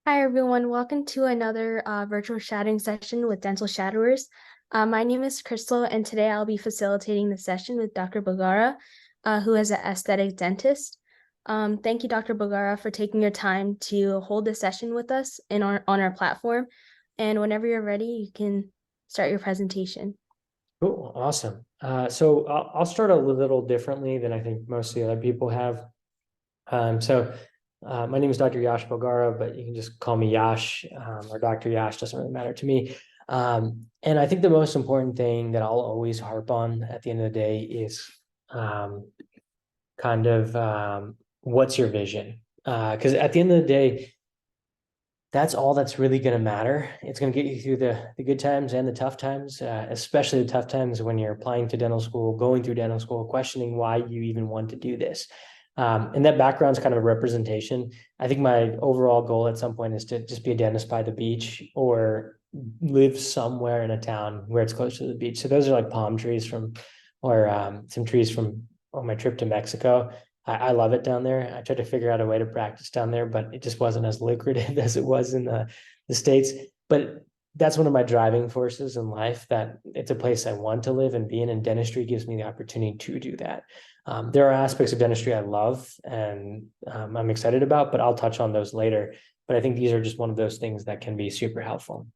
Hi, everyone. Welcome to another virtual shadowing session with Dental Shadowers. My name is Crystal, and today I'll be facilitating the session with Dr. Boghara, who is an aesthetic dentist. Thank you, Dr. Boghara, for taking your time to hold this session with us on our platform. And whenever you're ready, you can start your presentation. Cool, awesome. So I'll start a little differently than I think most of the other people have. My name is Dr. Yash Boghara, but you can just call me Yash or Dr. Yash, doesn't really matter to me. And I think the most important thing that I'll always harp on at the end of the day is um, what's your vision? Because at the end of the day, that's all that's really going to matter. It's going to get you through the good times and the tough times, especially the tough times when you're applying to dental school, going through dental school, questioning why you even want to do this. And that background is kind of a representation. I think my overall goal at some point is to just be a dentist by the beach or live somewhere in a town where it's close to the beach. So those are like palm trees or some trees from on my trip to Mexico. I love it down there. I tried to figure out a way to practice down there, but it just wasn't as lucrative as it was in the States. But that's one of my driving forces in life, that it's a place I want to live and be in, and dentistry gives me the opportunity to do that. There are aspects of dentistry I love and I'm excited about, but I'll touch on those later. But I think these are just one of those things that can be super helpful.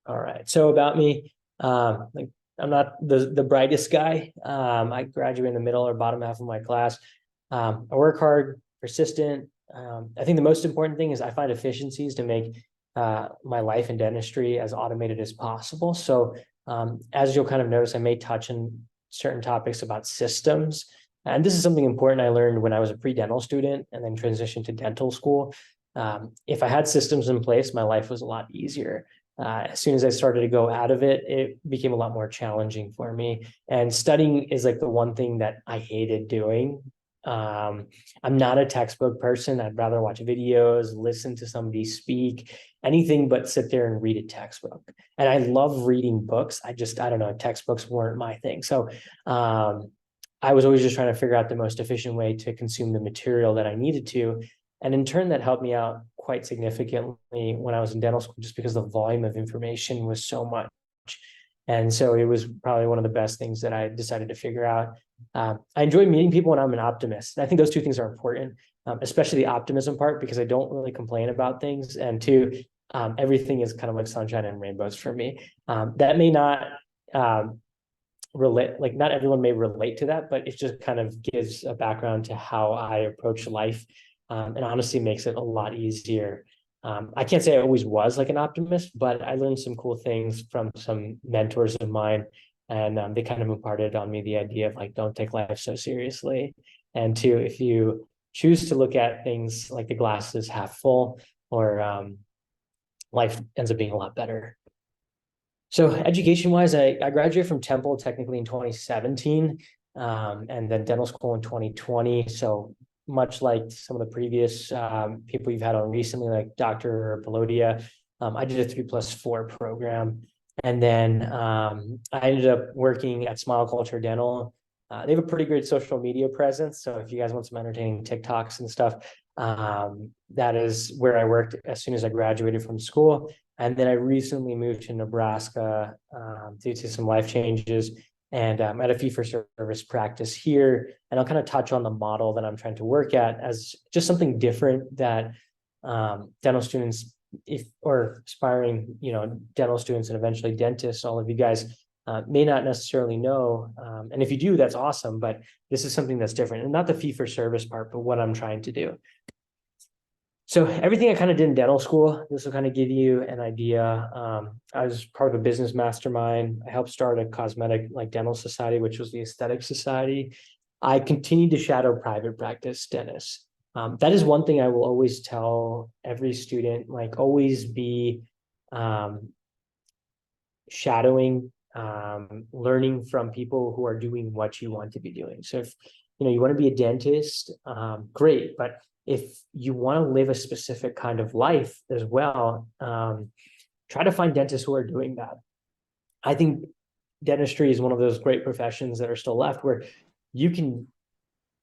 All right. So about me, like I'm not the brightest guy. I graduate in the middle or bottom half of my class. I work hard, persistent. I think the most important thing is I find efficiencies to make my life in dentistry as automated as possible. So as you'll kind of notice, I may touch on certain topics about systems. And this is something important I learned when I was a pre-dental student and then transitioned to dental school. If I had systems in place, my life was a lot easier. As soon as I started to go out of it, it became a lot more challenging for me. And studying is like the one thing that I hated doing. I'm not a textbook person. I'd rather watch videos, listen to somebody speak, anything but sit there and read a textbook. And I love reading books. I don't know, textbooks weren't my thing. So I was always just trying to figure out the most efficient way to consume the material that I needed to. And in turn, that helped me out quite significantly when I was in dental school, just because the volume of information was so much. And so it was probably one of the best things that I decided to figure out. I enjoy meeting people when I'm an optimist. I think those two things are important, especially the optimism part, because I don't really complain about things. And two, everything is kind of like sunshine and rainbows for me. That may not relate, like not everyone may relate to that, but it just kind of gives a background to how I approach life, and honestly makes it a lot easier. I can't say I always was like an optimist, but I learned some cool things from some mentors of mine, and they kind of imparted on me the idea of like, don't take life so seriously. And two, if you choose to look at things like the glass is half full, or life ends up being a lot better. So education wise, I graduated from Temple technically in 2017, and then dental school in 2020. So much like some of the previous people you've had on recently, like Dr. Belodia, I did a 3+4 program. And then I ended up working at Smile Culture Dental. They have a pretty great social media presence. So if you guys want some entertaining TikToks and stuff, that is where I worked as soon as I graduated from school. And then I recently moved to Nebraska due to some life changes, and I had a fee-for-service practice here. And I'll kind of touch on the model that I'm trying to work at as just something different that dental students, if or aspiring, dental students and eventually dentists, all of you guys may not necessarily know. And if you do, that's awesome. But this is something that's different, and not the fee-for-service part, but what I'm trying to do. So everything I kind of did in dental school, this will kind of give you an idea. I was part of a business mastermind. I helped start a cosmetic like dental society, which was the aesthetic society. I continued to shadow private practice dentists. That is one thing I will always tell every student, like always be shadowing, learning from people who are doing what you want to be doing. So if you want to be a dentist, great. But if you want to live a specific kind of life as well, try to find dentists who are doing that. I think dentistry is one of those great professions that are still left where you can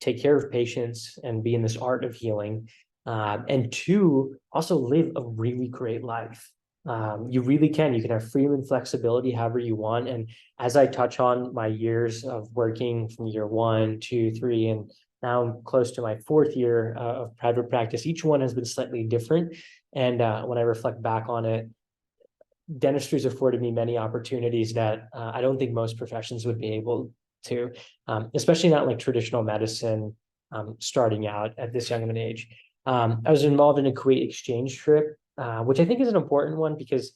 take care of patients and be in this art of healing. And two, also live a really great life. You really can. You can have freedom and flexibility however you want. And as I touch on my years of working from year 1, 2, 3, and now I'm close to my fourth year of private practice, each one has been slightly different. And when I reflect back on it, dentistry has afforded me many opportunities that I don't think most professions would be able to, especially not like traditional medicine, starting out at this young of an age. I was involved in a Kuwait exchange trip, which I think is an important one because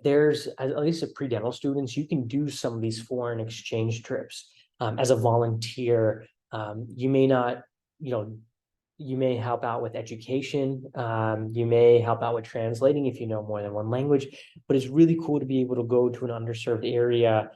there's, at least at pre-dental students, you can do some of these foreign exchange trips as a volunteer. You may not, you know, you may help out with education. You may help out with translating if you know more than one language, but it's really cool to be able to go to an underserved area,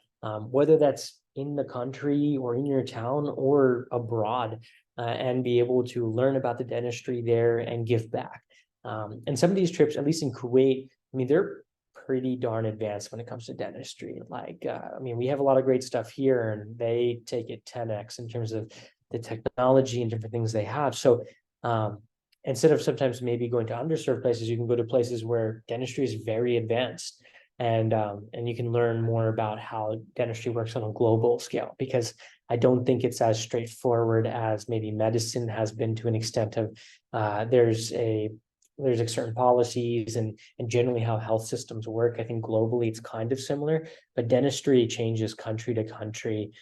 whether that's in the country or in your town or abroad, and be able to learn about the dentistry there and give back. And some of these trips, at least in Kuwait, I mean, they're pretty darn advanced when it comes to dentistry. Like, I mean, we have a lot of great stuff here, and they take it 10x in terms of the technology and different things they have. So instead of sometimes maybe going to underserved places, you can go to places where dentistry is very advanced, and you can learn more about how dentistry works on a global scale, because I don't think it's as straightforward as maybe medicine has been to an extent of there's like certain policies and generally how health systems work. I think globally it's kind of similar, but dentistry changes country to country,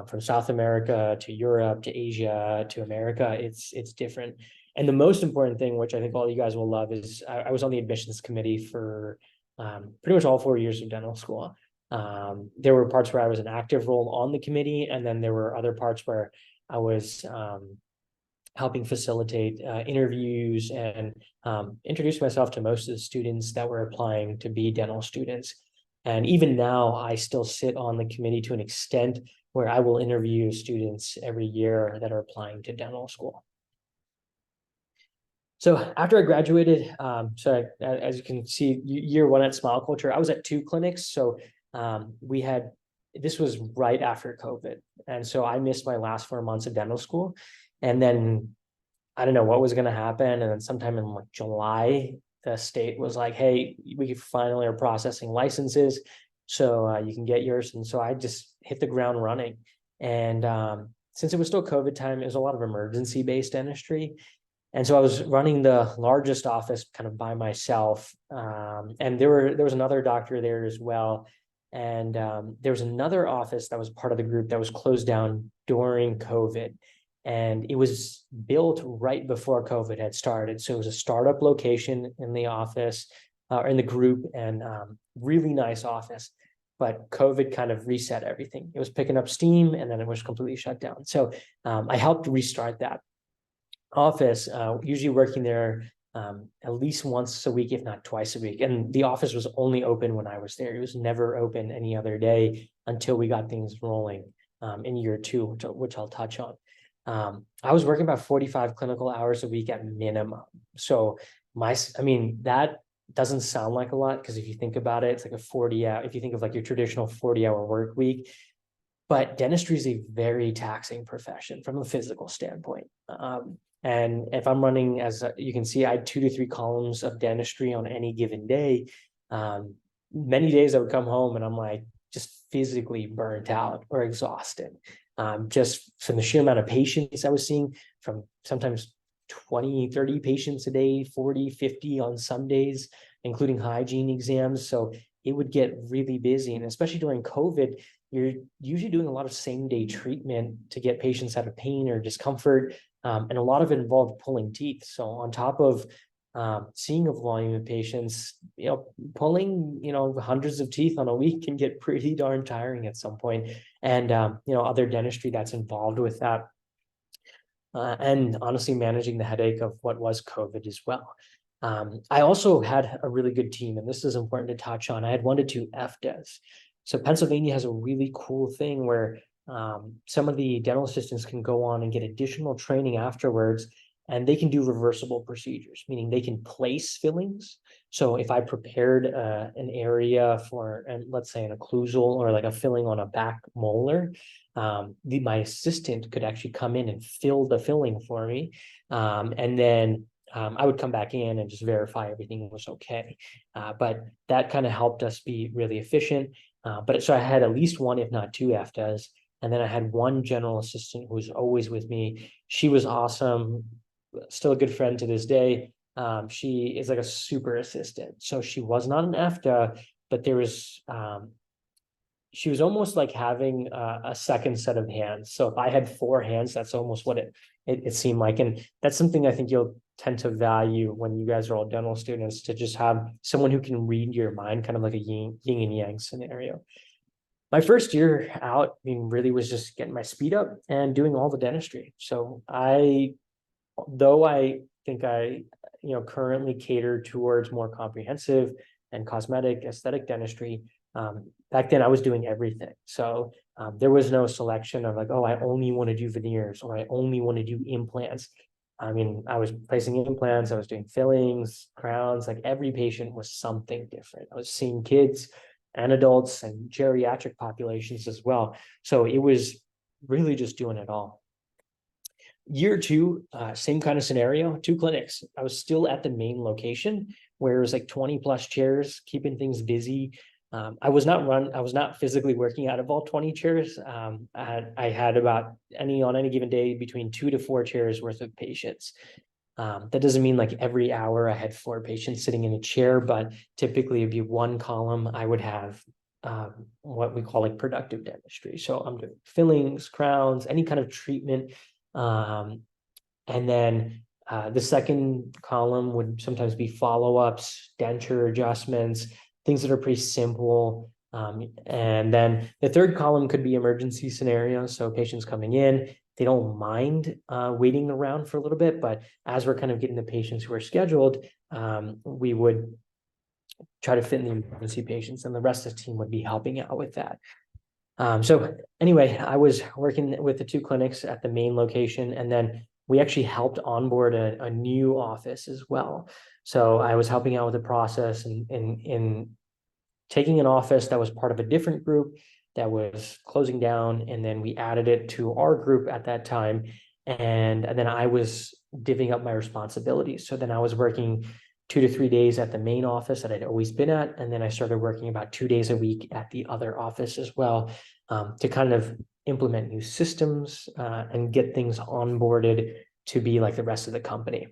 from South America to Europe to Asia to America. It's different. And the most important thing, which I think all you guys will love, is I was on the admissions committee for pretty much all 4 years of dental school. There were parts where I was an active role on the committee, and then there were other parts where I was helping facilitate interviews and introduce myself to most of the students that were applying to be dental students. And even now, I still sit on the committee to an extent where I will interview students every year that are applying to dental school. So after I graduated, as you can see, year one at Smile Culture, I was at 2 clinics. So this was right after COVID. And so I missed my last 4 months of dental school. And then I don't know what was going to happen. And then sometime in like July, the state was like, hey, we finally are processing licenses, so you can get yours. And so I just hit the ground running. And since it was still COVID time, it was a lot of emergency-based dentistry. And so I was running the largest office kind of by myself. And there was another doctor there as well. And there was another office that was part of the group that was closed down during COVID. And it was built right before COVID had started. So it was a startup location in the office, or in the group, and really nice office. But COVID kind of reset everything. It was picking up steam, and then it was completely shut down. So I helped restart that office, usually working there at least once a week, if not twice a week. And the office was only open when I was there. It was never open any other day until we got things rolling in year 2, which I'll touch on. I was working about 45 clinical hours a week at minimum. So that doesn't sound like a lot, because if you think about it, it's like a 40-hour, if you think of like your traditional 40-hour work week. But dentistry is a very taxing profession from a physical standpoint. And if I'm running, as you can see, I had 2 to 3 columns of dentistry on any given day. Many days I would come home and I'm like just physically burnt out or exhausted. Just from the sheer amount of patients I was seeing, from sometimes 20, 30 patients a day, 40, 50 on some days, including hygiene exams. So it would get really busy. And especially during COVID, you're usually doing a lot of same-day treatment to get patients out of pain or discomfort. And a lot of it involved pulling teeth. So on top of seeing a volume of patients, pulling, hundreds of teeth on a week can get pretty darn tiring at some point. And, other dentistry that's involved with that. And honestly, managing the headache of what was COVID as well. I also had a really good team, and this is important to touch on. I had 1 to 2 FDEs. So Pennsylvania has a really cool thing where some of the dental assistants can go on and get additional training afterwards and they can do reversible procedures, meaning they can place fillings. So if I prepared an area for, and let's say an occlusal or like a filling on a back molar, my assistant could actually come in and fill the filling for me. And then I would come back in and just verify everything was okay. But that kind of helped us be really efficient. But so I had at least one, if not two FDAs. And then I had one general assistant who was always with me. She was awesome, still a good friend to this day. She is like a super assistant. So she was not an FDA, but there was she was almost like having a second set of hands. So if I had four hands, that's almost what it seemed like. And that's something I think you'll tend to value when you guys are all dental students, to just have someone who can read your mind, kind of like a yin and yang scenario. My first year out, I mean, really was just getting my speed up and doing all the dentistry. So though I think I, currently cater towards more comprehensive and cosmetic aesthetic dentistry, back then I was doing everything. So there was no selection of like, oh, I only want to do veneers or I only want to do implants. I mean, I was placing implants, I was doing fillings, crowns, like every patient was something different. I was seeing kids and adults and geriatric populations as well. So it was really just doing it all. Year two, same kind of scenario, two clinics. I was still at the main location where it was like 20 plus chairs, keeping things busy. I was not physically working out of all 20 chairs. I had about on any given day between 2 to 4 chairs worth of patients. That doesn't mean like every hour I had 4 patients sitting in a chair, but typically it'd be one column. I would have what we call like productive dentistry. So I'm doing fillings, crowns, any kind of treatment. And then the second column would sometimes be follow-ups, denture adjustments, things that are pretty simple. And then the third column could be emergency scenarios. So patients coming in, they don't mind waiting around for a little bit, but as we're kind of getting the patients who are scheduled, we would try to fit in the emergency patients, and the rest of the team would be helping out with that. So anyway, I was working with the 2 clinics at the main location, and then we actually helped onboard a new office as well. So I was helping out with the process in taking an office that was part of a different group that was closing down, and then we added it to our group at that time. And then I was divvying up my responsibilities. So then I was working 2 to 3 days at the main office that I'd always been at. And then I started working about 2 days a week at the other office as well, to kind of implement new systems and get things onboarded to be like the rest of the company.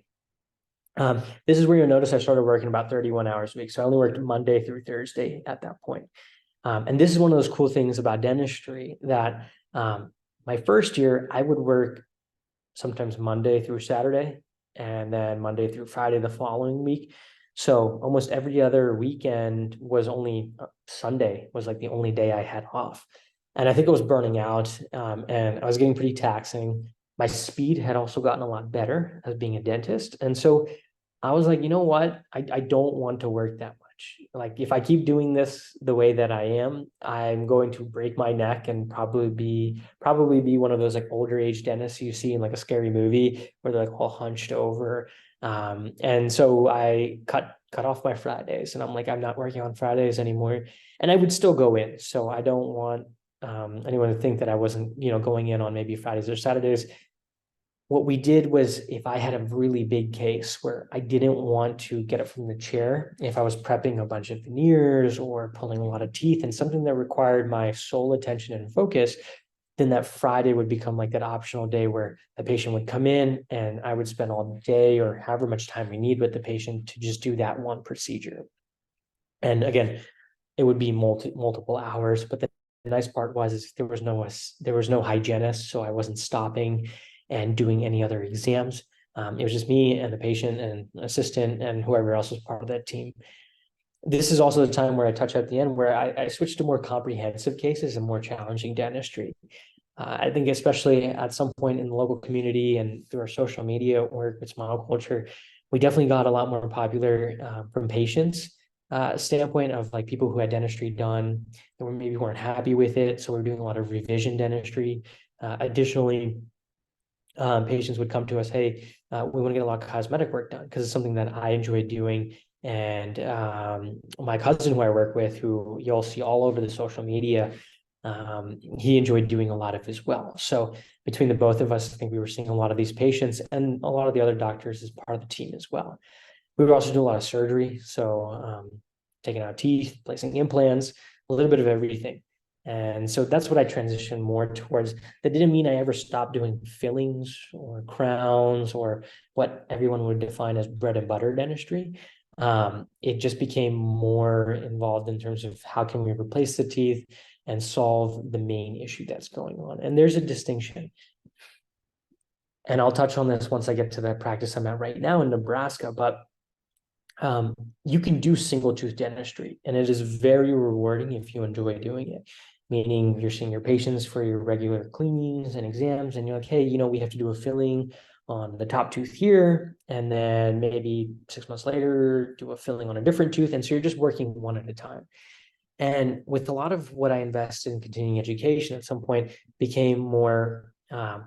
This is where you'll notice I started working about 31 hours a week. So I only worked Monday through Thursday at that point. And this is one of those cool things about dentistry that my first year, I would work sometimes Monday through Saturday, and then Monday through Friday the following week. So almost every other weekend was only Sunday was like the only day I had off. And I think I was burning out, and I was getting pretty taxing. My speed had also gotten a lot better as being a dentist. And so I was like, you know what? I don't want to work that much. Like if I keep doing this the way that I am, I'm going to break my neck and probably be one of those like older age dentists you see in like a scary movie where they're like all hunched over. And so I cut off my Fridays, and I'm like, I'm not working on Fridays anymore. And I would still go in. So I don't want anyone to think that I wasn't, going in on maybe Fridays or Saturdays. What we did was, if I had a really big case where I didn't want to get it from the chair, if I was prepping a bunch of veneers or pulling a lot of teeth and something that required my sole attention and focus, then that Friday would become like that optional day where the patient would come in and I would spend all day or however much time we need with the patient to just do that one procedure. And again, it would be multiple hours, but the nice part was there was no hygienist, so I wasn't stopping and doing any other exams. It was just me and the patient and assistant and whoever else was part of that team. This is also the time where I touch at the end where I switched to more comprehensive cases and more challenging dentistry. I think especially at some point in the local community and through our social media work with Smile Culture, we definitely got a lot more popular from patients standpoint of like people who had dentistry done and maybe weren't happy with it. So we're doing a lot of revision dentistry. Additionally, patients would come to us, hey, we want to get a lot of cosmetic work done because it's something that I enjoy doing. And my cousin who I work with, who you'll see all over the social media, he enjoyed doing a lot of as well. So between the both of us, I think we were seeing a lot of these patients and a lot of the other doctors as part of the team as well. We would also do a lot of surgery. So taking out teeth, placing implants, a little bit of everything. And so that's what I transitioned more towards. That didn't mean I ever stopped doing fillings or crowns or what everyone would define as bread and butter dentistry. It just became more involved in terms of how can we replace the teeth and solve the main issue that's going on. And there's a distinction. And I'll touch on this once I get to the practice I'm at right now in Nebraska, but you can do single tooth dentistry, and it is very rewarding if you enjoy doing it. Meaning you're seeing your patients for your regular cleanings and exams, and you're like, hey, we have to do a filling on the top tooth here, and then maybe 6 months later, do a filling on a different tooth. And so you're just working one at a time. And with a lot of what I invested in continuing education at some point became more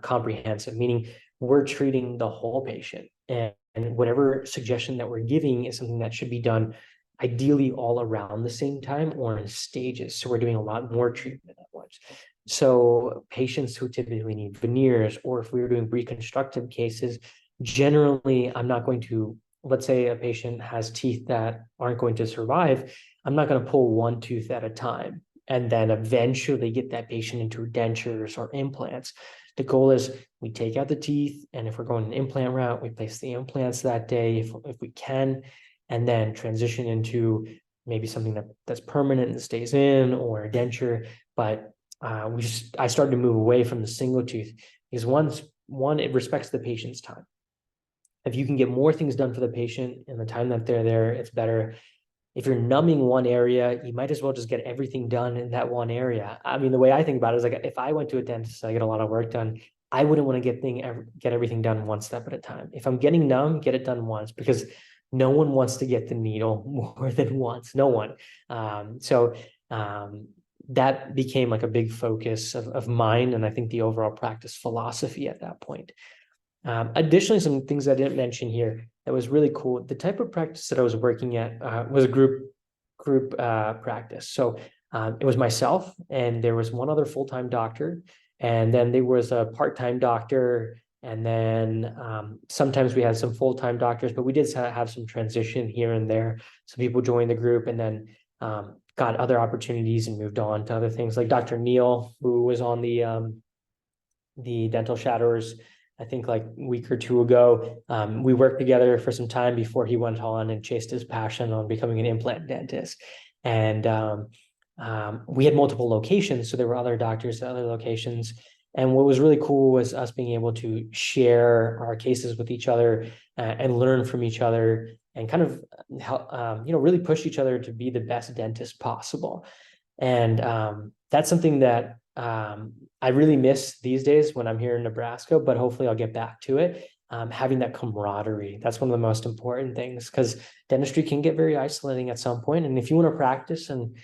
comprehensive, meaning we're treating the whole patient. And whatever suggestion that we're giving is something that should be done ideally all around the same time or in stages. So we're doing a lot more treatment at once. So patients who typically need veneers, or if we were doing reconstructive cases, generally, I'm not going to, let's say a patient has teeth that aren't going to survive. I'm not going to pull one tooth at a time and then eventually get that patient into dentures or implants. The goal is we take out the teeth, and if we're going an implant route, we place the implants that day if we can, and then transition into maybe something that's permanent and stays in, or a denture. But I started to move away from the single tooth because one, it respects the patient's time. If you can get more things done for the patient in the time that they're there, it's better. If you're numbing one area, you might as well just get everything done in that one area. I mean, the way I think about it is like if I went to a dentist, I get a lot of work done. I wouldn't want to get everything done one step at a time. If I'm getting numb, get it done once, because no one wants to get the needle more than once. No one. So that became like a big focus of mine, and I think the overall practice philosophy at that point. Additionally, some things I didn't mention here that was really cool. The type of practice that I was working at was a group practice. So it was myself, and there was one other full-time doctor, and then there was a part-time doctor, and then sometimes we had some full-time doctors, but we did have some transition here and there. So people joined the group and then got other opportunities and moved on to other things, like Dr. Neil, who was on the Dental Shadowers, I think like a week or two ago. We worked together for some time before he went on and chased his passion on becoming an implant dentist. And we had multiple locations, so there were other doctors at other locations. And what was really cool was us being able to share our cases with each other and learn from each other and kind of help, really push each other to be the best dentist possible. And that's something that I really miss these days when I'm here in Nebraska, but hopefully I'll get back to it. Having that camaraderie, that's one of the most important things, because dentistry can get very isolating at some point. And if you want to practice in,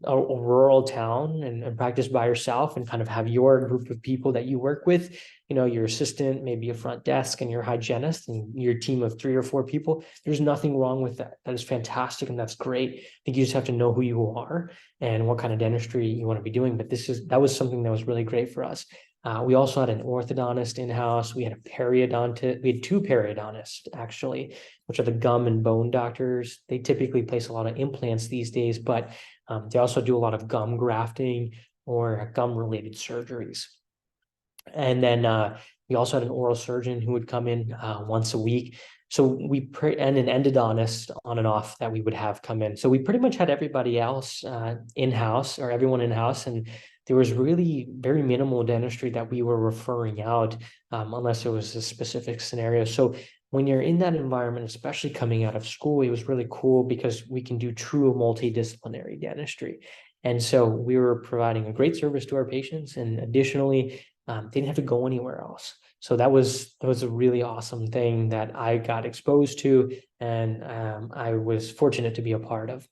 a rural town and practice by yourself and kind of have your group of people that you work with, your assistant, maybe a front desk, and your hygienist, and your team of 3 or 4 people, there's nothing wrong with that. That is fantastic, and that's great. I think you just have to know who you are and what kind of dentistry you want to be doing. But that was something that was really great for us. We also had an orthodontist in-house. We had a periodontist. We had 2 periodontists, actually, which are the gum and bone doctors. They typically place a lot of implants these days, but they also do a lot of gum grafting or gum-related surgeries. And then we also had an oral surgeon who would come in once a week. So and an endodontist on and off that we would have come in. So we pretty much had everybody else in-house, or everyone in-house. And there was really very minimal dentistry that we were referring out unless it was a specific scenario. So when you're in that environment, especially coming out of school, it was really cool because we can do true multidisciplinary dentistry. And so we were providing a great service to our patients. And additionally, they didn't have to go anywhere else. So that was a really awesome thing that I got exposed to, and I was fortunate to be a part of.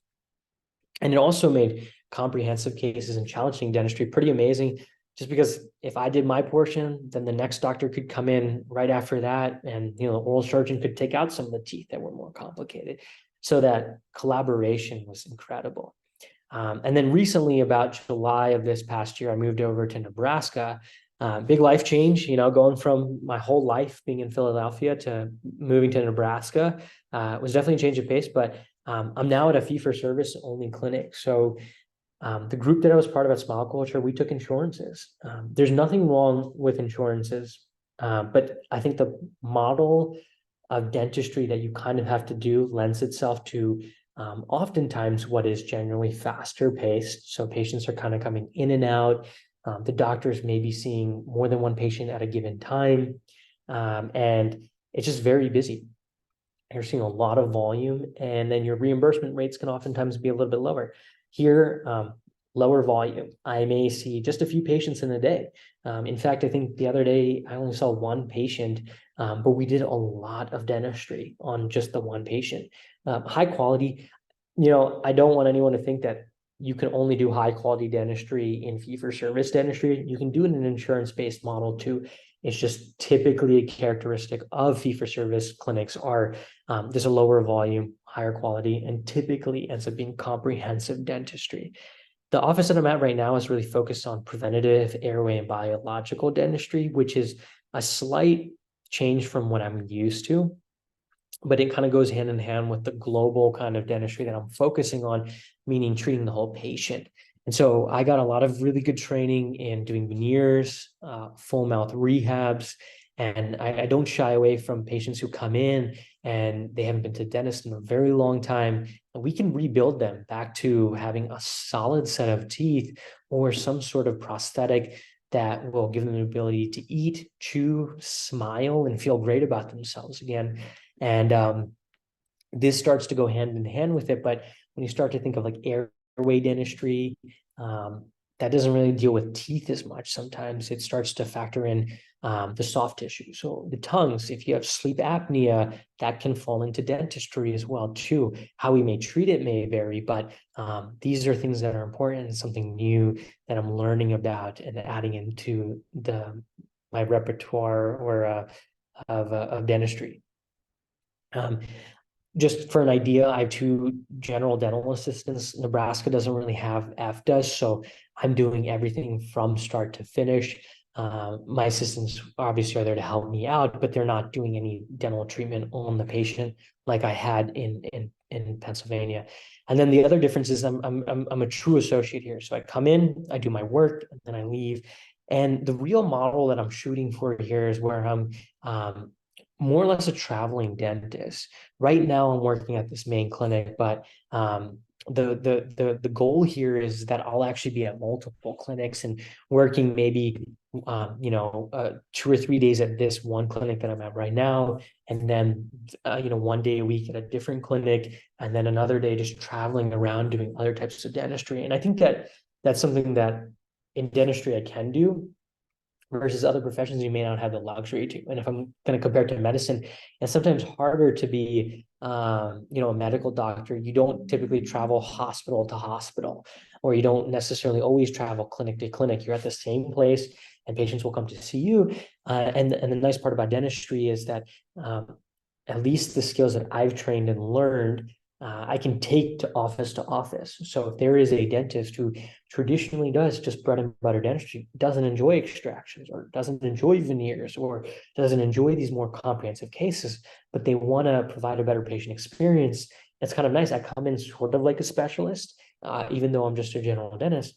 And it also made comprehensive cases and challenging dentistry pretty amazing. just because if I did my portion, then the next doctor could come in right after that, and the oral surgeon could take out some of the teeth that were more complicated. So that collaboration was incredible. And then recently, about July of this past year, I moved over to Nebraska. Big life change, going from my whole life being in Philadelphia to moving to Nebraska was definitely a change of pace. But I'm now at a fee-for-service only clinic. So the group that I was part of at Smile Culture, we took insurances. There's nothing wrong with insurances, but I think the model of dentistry that you kind of have to do lends itself to oftentimes what is generally faster paced. So patients are kind of coming in and out. The doctors may be seeing more than one patient at a given time, and it's just very busy. You're seeing a lot of volume, and then your reimbursement rates can oftentimes be a little bit lower. Here, lower volume. I may see just a few patients in a day. In fact, I think the other day I only saw one patient, but we did a lot of dentistry on just the one patient. High quality. I don't want anyone to think that you can only do high quality dentistry in fee-for-service dentistry. You can do it in an insurance-based model too. It's just typically a characteristic of fee-for-service clinics are there's a lower volume, higher quality, and typically ends up being comprehensive dentistry. The office that I'm at right now is really focused on preventative airway and biological dentistry, which is a slight change from what I'm used to, but it kind of goes hand in hand with the global kind of dentistry that I'm focusing on, meaning treating the whole patient. And so I got a lot of really good training in doing veneers, full mouth rehabs, and I don't shy away from patients who come in and they haven't been to dentist in a very long time. And we can rebuild them back to having a solid set of teeth or some sort of prosthetic that will give them the ability to eat, chew, smile, and feel great about themselves again. And this starts to go hand in hand with it. But when you start to think of like airway dentistry, that doesn't really deal with teeth as much. Sometimes it starts to factor in the soft tissue. So the tongues, if you have sleep apnea, that can fall into dentistry as well too. How we may treat it may vary, but these are things that are important and something new that I'm learning about and adding into my repertoire or of dentistry. Just for an idea, I have two general dental assistants. Nebraska doesn't really have FDAs, so I'm doing everything from start to finish. My assistants obviously are there to help me out, but they're not doing any dental treatment on the patient like I had in Pennsylvania. And then the other difference is I'm a true associate here. So I come in, I do my work, and then I leave. And the real model that I'm shooting for here is where I'm more or less a traveling dentist. Right now, I'm working at this main clinic, but the goal here is that I'll actually be at multiple clinics and working maybe 2 or 3 days at this one clinic that I'm at right now, and then 1 day a week at a different clinic, and then another day just traveling around doing other types of dentistry. And I think that that's something that in dentistry I can do versus other professions you may not have the luxury to. And if I'm going to compare it to medicine, it's sometimes harder to be a medical doctor. You don't typically travel hospital to hospital, or you don't necessarily always travel clinic to clinic. You're at the same place and patients will come to see you. And the nice part about dentistry is that at least the skills that I've trained and learned, I can take to office. So if there is a dentist who traditionally does just bread and butter dentistry, doesn't enjoy extractions or doesn't enjoy veneers or doesn't enjoy these more comprehensive cases, but they want to provide a better patient experience, it's kind of nice. I come in sort of like a specialist, even though I'm just a general dentist,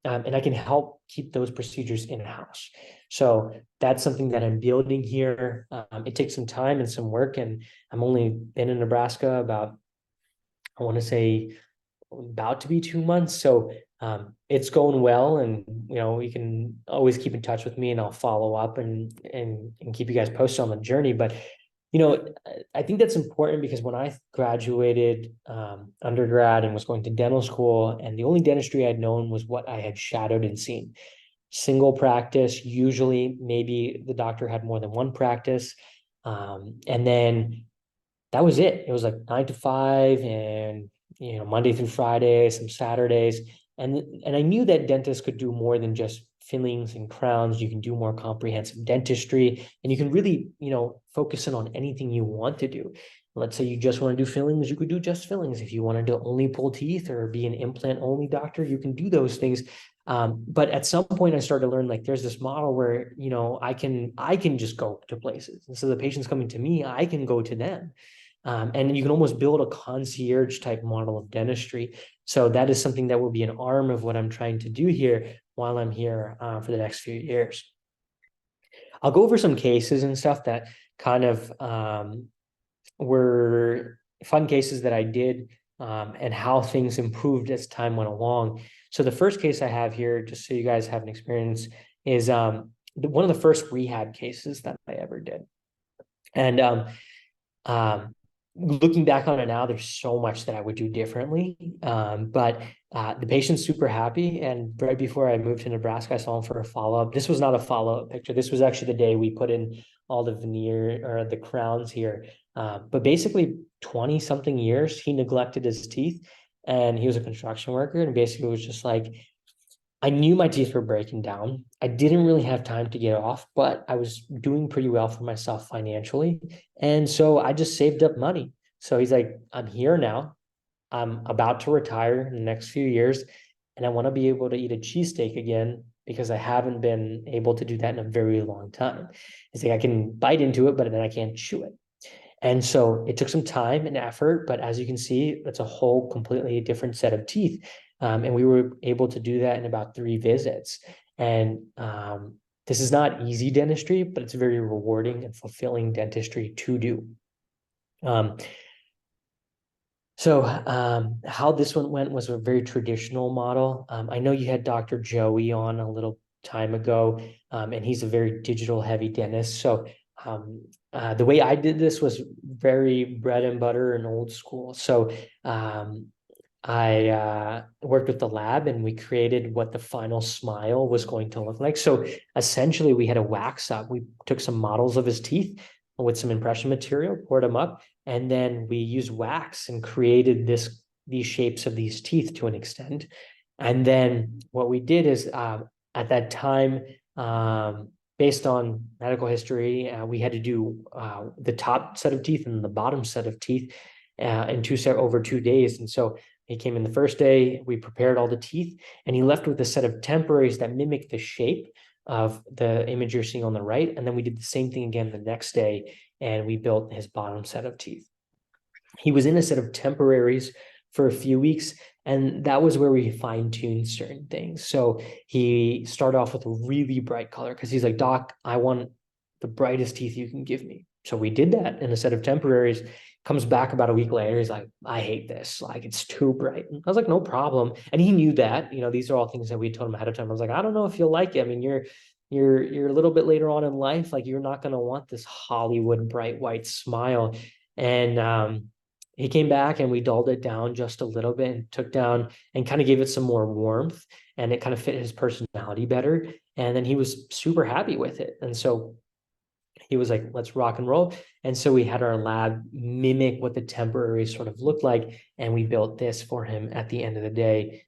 and I can help keep those procedures in-house. So that's something that I'm building here. It takes some time and some work, and I'm only been in Nebraska about, I want to say, about to be 2 months. So it's going well, and you can always keep in touch with me, and I'll follow up and keep you guys posted on the journey. But I think that's important because when I graduated undergrad and was going to dental school, and the only dentistry I'd known was what I had shadowed and seen. Single practice, usually maybe the doctor had more than one practice. And then that was it. It was like 9 to 5 and Monday through Friday, some Saturdays. And I knew that dentists could do more than just fillings and crowns. You can do more comprehensive dentistry, and you can really, focus in on anything you want to do. Let's say you just want to do fillings, you could do just fillings. If you wanted to only pull teeth or be an implant only doctor, you can do those things. But at some point I started to learn, like, there's this model where, I can just go to places. And so the patient's coming to me, I can go to them. And you can almost build a concierge type model of dentistry. So that is something that will be an arm of what I'm trying to do here while I'm here for the next few years. I'll go over some cases and stuff that kind of were fun cases that I did, and how things improved as time went along. So the first case I have here, just so you guys have an experience, is one of the first rehab cases that I ever did. And looking back on it now, there's so much that I would do differently. But the patient's super happy. And right before I moved to Nebraska, I saw him for a follow-up. This was not a follow-up picture. This was actually the day we put in all the veneer or the crowns here. But basically 20 something years, he neglected his teeth, and he was a construction worker, and basically was just like, I knew my teeth were breaking down. I didn't really have time to get off, but I was doing pretty well for myself financially. And so I just saved up money. So he's like, I'm here now. I'm about to retire in the next few years, and I want to be able to eat a cheesesteak again because I haven't been able to do that in a very long time. He's like, I can bite into it, but then I can't chew it. And so it took some time and effort, but as you can see, it's a whole completely different set of teeth. And we were able to do that in about 3 visits. And this is not easy dentistry, but it's very rewarding and fulfilling dentistry to do. How this one went was a very traditional model. I know you had Dr. Joey on a little time ago, and he's a very digital heavy dentist. So the way I did this was very bread and butter and old school. So I worked with the lab, and we created what the final smile was going to look like. So essentially we had a wax up. We took some models of his teeth with some impression material, poured them up, and then we used wax and created these shapes of these teeth to an extent. And then what we did is at that time, based on medical history, we had to do the top set of teeth and the bottom set of teeth over 2 days. And so he came in the first day, we prepared all the teeth, and he left with a set of temporaries that mimic the shape of the image you're seeing on the right. And then we did the same thing again the next day, and we built his bottom set of teeth. He was in a set of temporaries for a few weeks, and that was where we fine-tuned certain things. So he started off with a really bright color because he's like, Doc, I want the brightest teeth you can give me. So we did that in a set of temporaries. Comes back about a week later, he's like, I hate this, like, it's too bright. And I was like, no problem. And he knew that, these are all things that we told him ahead of time. I was like, I don't know if you'll like it. I mean, you're a little bit later on in life, like, you're not going to want this Hollywood bright white smile. And he came back, and we dulled it down just a little bit and took down and kind of gave it some more warmth, and it kind of fit his personality better. And then he was super happy with it. And so he was like, let's rock and roll. And so we had our lab mimic what the temporary sort of looked like, and we built this for him at the end of the day,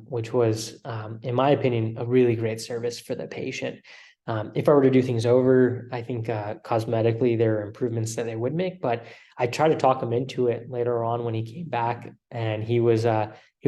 which was, in my opinion, a really great service for the patient. If I were to do things over, I think cosmetically there are improvements that they would make, but I tried to talk him into it later on when he came back, and he was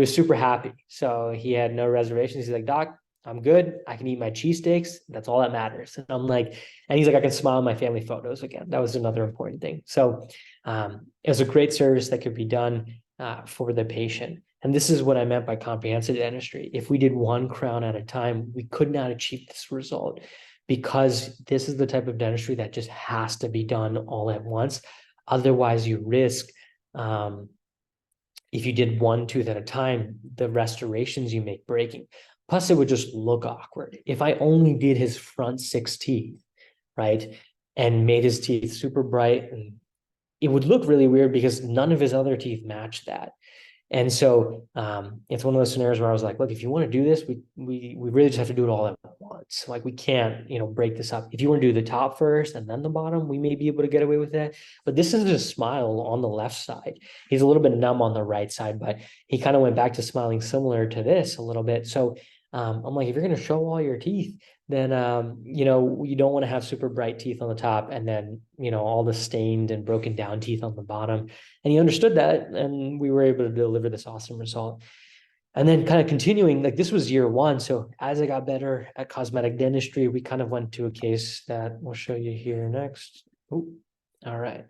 super happy. So he had no reservations. He's like, Doc, I'm good. I can eat my cheesesteaks. That's all that matters. And I'm like, and he's like, I can smile in my family photos again. That was another important thing. So it was a great service that could be done for the patient. And this is what I meant by comprehensive dentistry. If we did one crown at a time, we could not achieve this result, because this is the type of dentistry that just has to be done all at once. Otherwise, you risk, if you did one tooth at a time, the restorations you make breaking. Plus, it would just look awkward. If I only did his front 6 teeth, right, and made his teeth super bright, and it would look really weird because none of his other teeth match that. And so it's one of those scenarios where I was like, look, if you want to do this, we really just have to do it all at once. Like, we can't, break this up. If you want to do the top first and then the bottom, we may be able to get away with that. But this is a smile on the left side. He's a little bit numb on the right side, but he kind of went back to smiling similar to this a little bit. So I'm like, if you're going to show all your teeth, then, you know, you don't want to have super bright teeth on the top and then, you know, all the stained and broken down teeth on the bottom. And he understood that, and we were able to deliver this awesome result. And then kind of continuing, like this was year one. So as I got better at cosmetic dentistry, we kind of went to a case that we'll show you here next. Ooh, all right.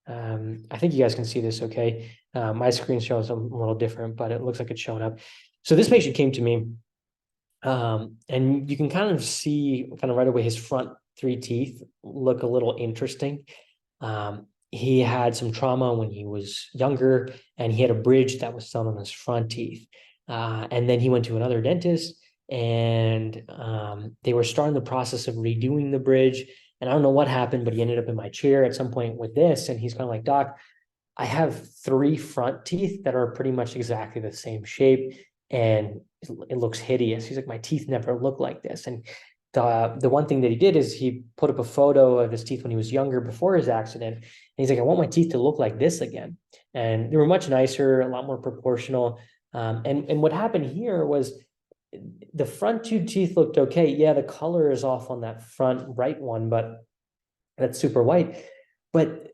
I think you guys can see this okay. My screen shows them a little different, but it looks like it's showing up. So this patient came to me, and you can kind of see kind of right away his front three teeth look a little interesting. He had some trauma when he was younger, and he had a bridge that was done on his front teeth. And then he went to another dentist, and they were starting the process of redoing the bridge. And I don't know what happened, but he ended up in my chair at some point with this, and he's kind of like, Doc, I have three front teeth that are pretty much exactly the same shape, and it looks hideous. He's like, my teeth never look like this. And the one thing that he did is he put up a photo of his teeth when he was younger before his accident. And he's like, I want my teeth to look like this again. And they were much nicer, a lot more proportional. And what happened here was the front two teeth looked okay. Yeah, the color is off on that front right one, but that's super white. But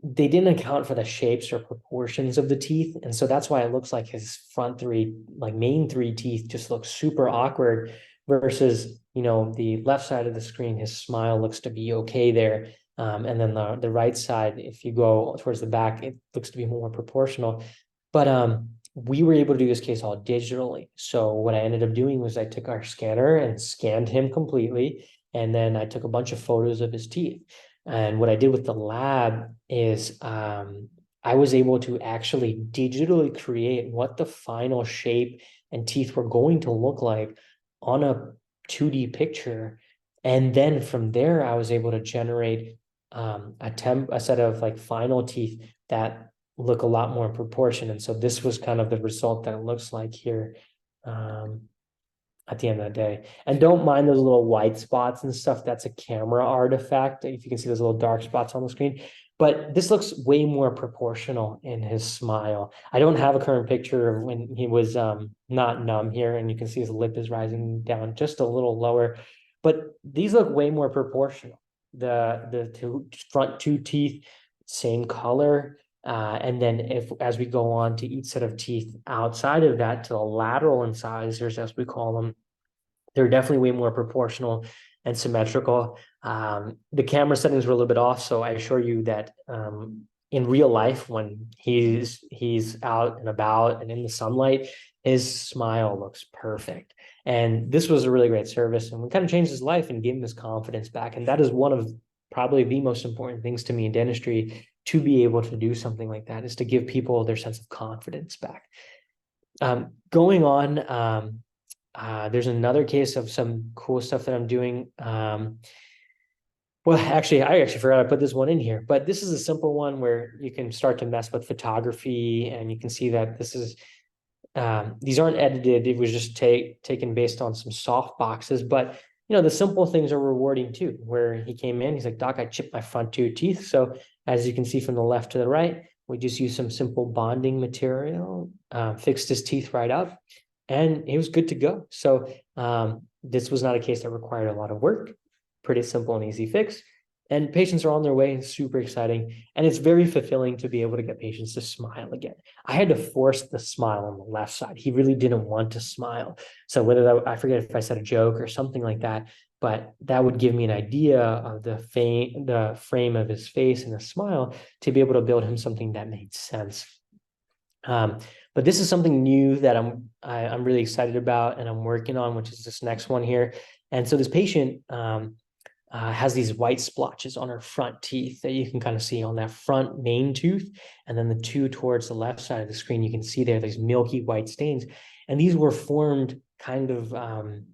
they didn't account for the shapes or proportions of the teeth. And so that's why it looks like his front three, like main three teeth just look super awkward versus, you know, the left side of the screen, his smile looks to be okay there. And then the right side, if you go towards the back, it looks to be more proportional. But we were able to do this case all digitally. So what I ended up doing was I took our scanner and scanned him completely. And then I took a bunch of photos of his teeth. And what I did with the lab is I was able to actually digitally create what the final shape and teeth were going to look like on a 2D picture. And then from there, I was able to generate a set of like final teeth that look a lot more in proportion. And so this was kind of the result that it looks like here. At the end of the day. And don't mind those little white spots and stuff. That's a camera artifact. If you can see those little dark spots on the screen. But this looks way more proportional in his smile. I don't have a current picture of when he was not numb here, and you can see his lip is rising down just a little lower. But these look way more proportional. The front two teeth, same color. And then as we go on to each set of teeth outside of that, to the lateral incisors, as we call them, they're definitely way more proportional and symmetrical. The camera settings were a little bit off, so I assure you that in real life, when he's out and about and in the sunlight, his smile looks perfect. And this was a really great service, and we kind of changed his life and gave him his confidence back. And that is one of probably the most important things to me in dentistry, to be able to do something like that, is to give people their sense of confidence back. Going on, there's another case of some cool stuff that I'm doing. Well, actually, I actually forgot to put this one in here, but this is a simple one where you can start to mess with photography, and you can see that this is these aren't edited. It was just taken based on some soft boxes, but you know, the simple things are rewarding too. Where he came in, he's like, Doc, I chipped my front two teeth. So as you can see from the left to the right, we just used some simple bonding material, fixed his teeth right up, and he was good to go. So this was not a case that required a lot of work, pretty simple and easy fix. And patients are on their way, super exciting. And it's very fulfilling to be able to get patients to smile again. I had to force the smile on the left side. He really didn't want to smile. So whether that, I forget if I said a joke or something like that, but that would give me an idea of the frame of his face and the smile to be able to build him something that made sense. But this is something new that I'm really excited about and I'm working on, which is this next one here. And so this patient has these white splotches on her front teeth that you can kind of see on that front main tooth. And then the two towards the left side of the screen, you can see there, these milky white stains. And these were formed kind of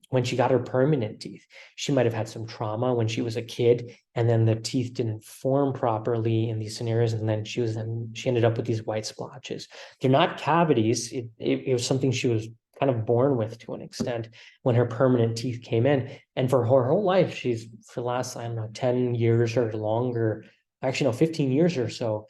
when she got her permanent teeth. She might have had some trauma when she was a kid, and then the teeth didn't form properly in these scenarios. And then she ended up with these white splotches. They're not cavities. It was something she was kind of born with to an extent when her permanent teeth came in. And for her whole life, for the last, I don't know, 10 years or longer, actually, no, 15 years or so,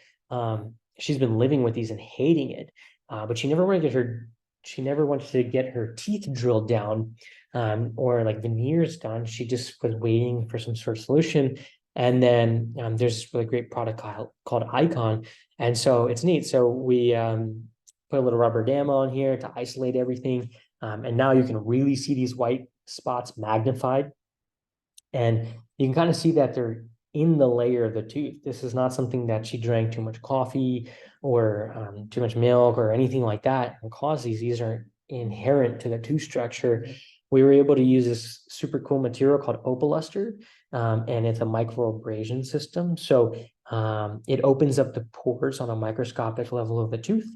she's been living with these and hating it. But she never wanted to get her she never wanted to get her teeth drilled down or like veneers done. She just was waiting for some sort of solution. And then there's this really great product called Icon. And so it's neat. So we put a little rubber dam on here to isolate everything. And now you can really see these white spots magnified. And you can kind of see that they're in the layer of the tooth. This is not something that she drank too much coffee or too much milk or anything like that and cause these. These are inherent to the tooth structure. We were able to use this super cool material called Opoluster, and it's a microabrasion system. So it opens up the pores on a microscopic level of the tooth.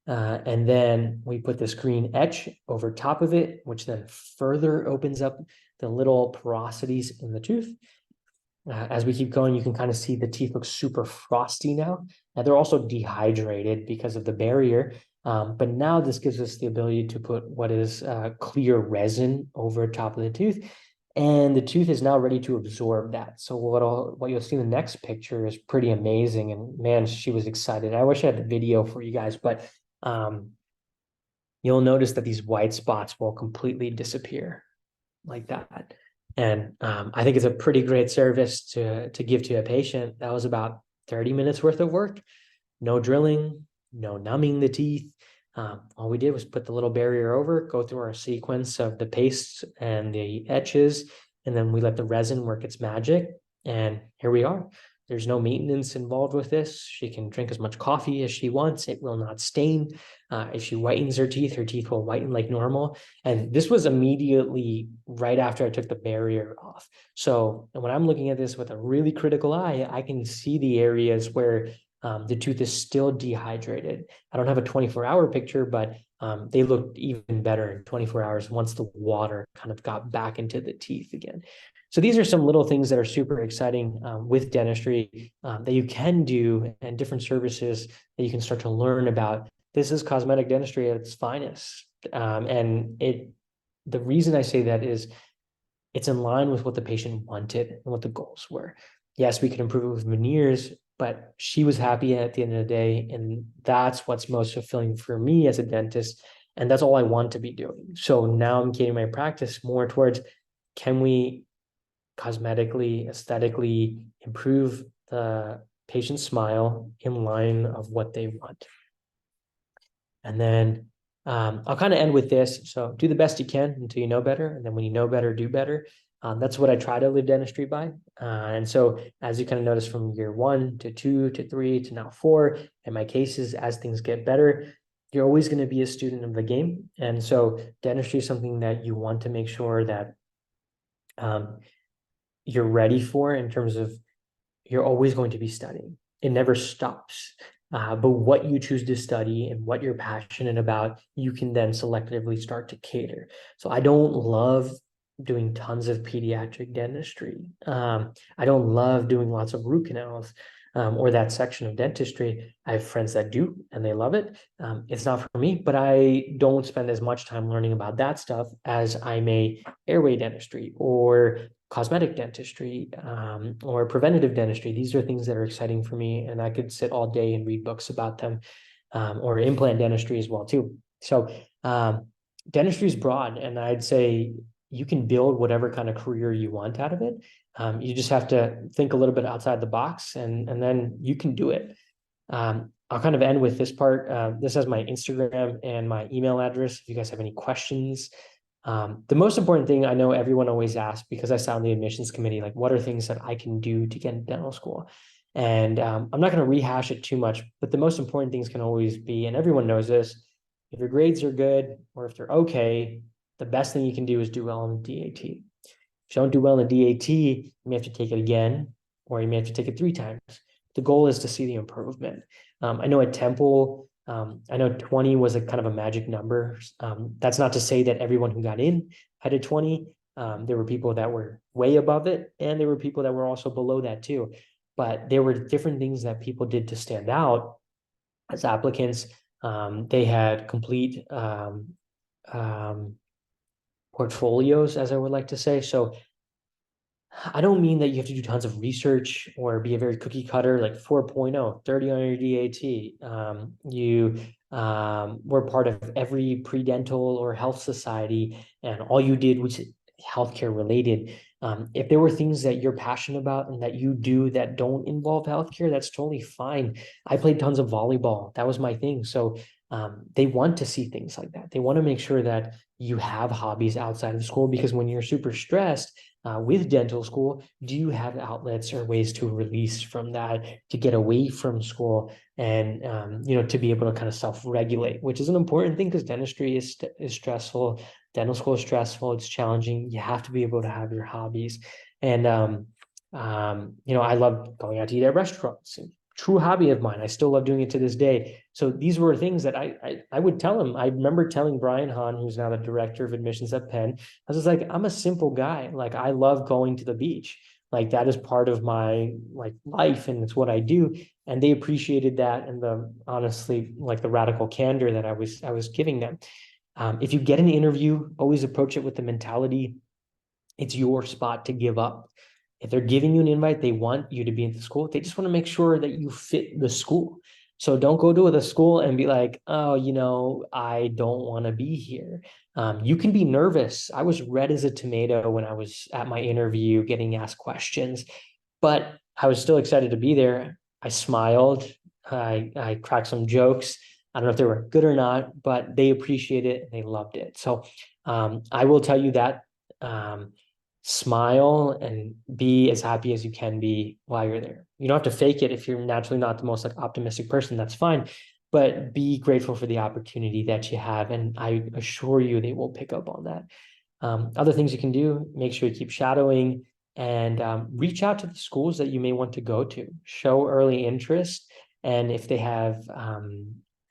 And then we put this green etch over top of it, which then further opens up the little porosities in the tooth. As we keep going, you can kind of see the teeth look super frosty now. Now they're also dehydrated because of the barrier. But now this gives us the ability to put what is clear resin over top of the tooth. And the tooth is now ready to absorb that. So what you'll see in the next picture is pretty amazing. And man, she was excited. I wish I had the video for you guys, but you'll notice that these white spots will completely disappear like that. And I think it's a pretty great service to give to a patient. That was about 30 minutes worth of work. No drilling, no numbing the teeth. All we did was put the little barrier over, go through our sequence of the pastes and the etches, and then we let the resin work its magic. And here we are. There's no maintenance involved with this. She can drink as much coffee as she wants. It will not stain. If she whitens her teeth will whiten like normal. And this was immediately right after I took the barrier off. So when I'm looking at this with a really critical eye, I can see the areas where the tooth is still dehydrated. I don't have a 24-hour picture, but they looked even better in 24 hours once the water kind of got back into the teeth again. So these are some little things that are super exciting with dentistry that you can do, and different services that you can start to learn about. This is cosmetic dentistry at its finest. The reason I say that is it's in line with what the patient wanted and what the goals were. Yes, we could improve it with veneers, but she was happy at the end of the day. And that's what's most fulfilling for me as a dentist. And that's all I want to be doing. So now I'm getting my practice more towards, can we cosmetically, aesthetically improve the patient's smile in line of what they want? And then I'll kind of end with this. So do the best you can until you know better. And then when you know better, do better. That's what I try to live dentistry by. And so as you kind of notice from year 1 to 2 to 3 to now 4, in my cases, as things get better, you're always going to be a student of the game. And so dentistry is something that you want to make sure that you're ready for, in terms of you're always going to be studying. It never stops. But what you choose to study and what you're passionate about, you can then selectively start to cater. So I don't love doing tons of pediatric dentistry. I don't love doing lots of root canals or that section of dentistry. I have friends that do, and they love it. It's not for me, but I don't spend as much time learning about that stuff as I may airway dentistry or cosmetic dentistry or preventative dentistry. These are things that are exciting for me, and I could sit all day and read books about them, or implant dentistry as well too. So dentistry is broad, and I'd say you can build whatever kind of career you want out of it. You just have to think a little bit outside the box, and then you can do it. I'll kind of end with this part. This has my Instagram and my email address if you guys have any questions. The most important thing, I know everyone always asks, because I sat on the admissions committee, like, what are things that I can do to get into dental school? And I'm not going to rehash it too much, but the most important things can always be, and everyone knows this, if your grades are good or if they're okay, the best thing you can do is do well in the DAT. If you don't do well in the DAT, you may have to take it again, or you may have to take it 3 times. The goal is to see the improvement. I know at Temple, I know 20 was a kind of a magic number. That's not to say that everyone who got in had a 20. There were people that were way above it, and there were people that were also below that too. But there were different things that people did to stand out as applicants. They had complete portfolios, as I would like to say. So I don't mean that you have to do tons of research or be a very cookie cutter, like 4.0, 30 on your DAT. You were part of every pre-dental or health society, and all you did was healthcare related. If there were things that you're passionate about and that you do that don't involve healthcare, that's totally fine. I played tons of volleyball. That was my thing. So they want to see things like that. They want to make sure that you have hobbies outside of school, because when you're super stressed, with dental school, do you have outlets or ways to release from that, to get away from school, and to be able to kind of self-regulate, which is an important thing because dentistry is stressful, dental school is stressful, it's challenging. You have to be able to have your hobbies, and I love going out to eat at restaurants. True hobby of mine. I still love doing it to this day. So these were things that I would tell him. I remember telling Brian Hahn, who's now the director of admissions at Penn, I was just like, I'm a simple guy. Like, I love going to the beach. Like, that is part of my like life, and it's what I do. And they appreciated that, and the honestly, like, the radical candor that I was giving them. If you get an interview, always approach it with the mentality it's your spot to give up. If they're giving you an invite, they want you to be in the school. They just want to make sure that you fit the school. So don't go to the school and be like, oh, I don't want to be here. You can be nervous. I was red as a tomato when I was at my interview getting asked questions, but I was still excited to be there. I smiled. I cracked some jokes. I don't know if they were good or not, but they appreciated it and they loved it. So I will tell you that um, smile and be as happy as you can be while you're there. You don't have to fake it if you're naturally not the most like optimistic person, that's fine. But be grateful for the opportunity that you have. And I assure you they will pick up on that. Other things you can do, make sure you keep shadowing and reach out to the schools that you may want to go to. Show early interest. And if they have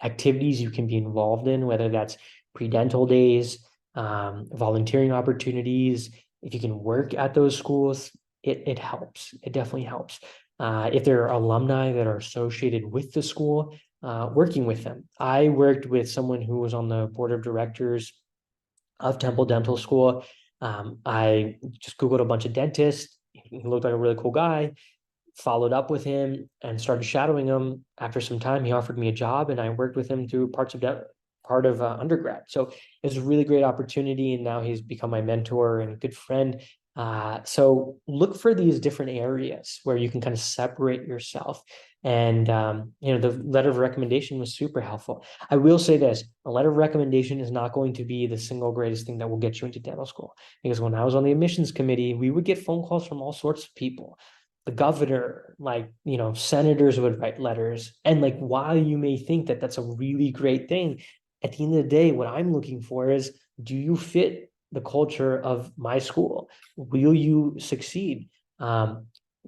activities you can be involved in, whether that's pre-dental days, volunteering opportunities, if you can work at those schools, it helps. It definitely helps. If there are alumni that are associated with the school, working with them. I worked with someone who was on the board of directors of Temple Dental School. I just Googled a bunch of dentists. He looked like a really cool guy. Followed up with him and started shadowing him. After some time, he offered me a job, and I worked with him through part of undergrad. So it was a really great opportunity, and now he's become my mentor and good friend. So look for these different areas where you can kind of separate yourself. And the letter of recommendation was super helpful. I will say this: a letter of recommendation is not going to be the single greatest thing that will get you into dental school. Because when I was on the admissions committee, we would get phone calls from all sorts of people, the governor, like, senators would write letters. And like, while you may think that that's a really great thing, at the end of the day, what I'm looking for is, do you fit the culture of my school? Will you succeed?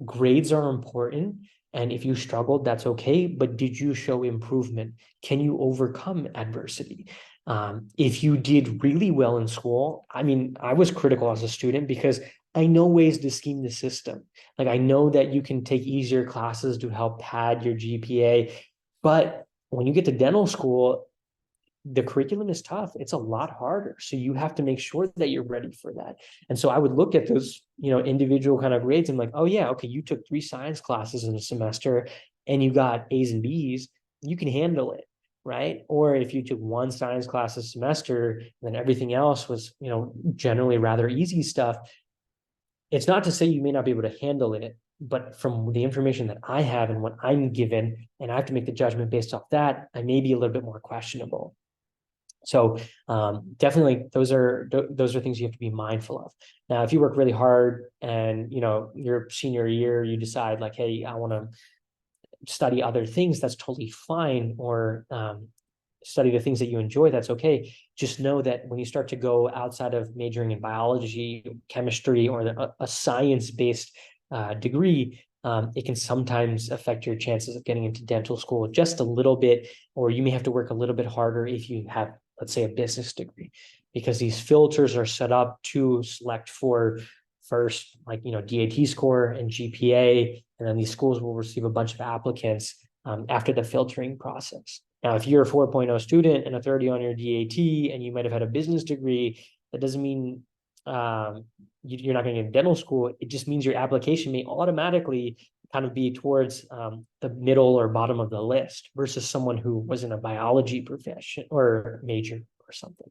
Grades are important. And if you struggled, that's okay. But did you show improvement? Can you overcome adversity? If you did really well in school, I mean, I was critical as a student because I know ways to scheme the system. Like, I know that you can take easier classes to help pad your GPA, but when you get to dental school, the curriculum is tough. It's a lot harder. So you have to make sure that you're ready for that. And so I would look at those, individual kind of grades and like, oh yeah, okay, you took 3 science classes in a semester and you got A's and B's, you can handle it. Right. Or if you took 1 science class a semester, and then everything else was, generally rather easy stuff. It's not to say you may not be able to handle it, but from the information that I have and what I'm given, and I have to make the judgment based off that, I may be a little bit more questionable. So definitely those are things you have to be mindful of. Now, if you work really hard and your senior year, you decide like, hey, I want to study other things, that's totally fine. Or study the things that you enjoy, that's okay. Just know that when you start to go outside of majoring in biology, chemistry, or a science-based degree, it can sometimes affect your chances of getting into dental school just a little bit, or you may have to work a little bit harder if you have, let's say, a business degree, because these filters are set up to select for first, like, DAT score and GPA, and then these schools will receive a bunch of applicants after the filtering process. Now, if you're a 4.0 student and a 30 on your DAT and you might have had a business degree, that doesn't mean you're not going to get dental school, it just means your application may automatically kind of be towards the middle or bottom of the list versus someone who was in a biology profession or major or something.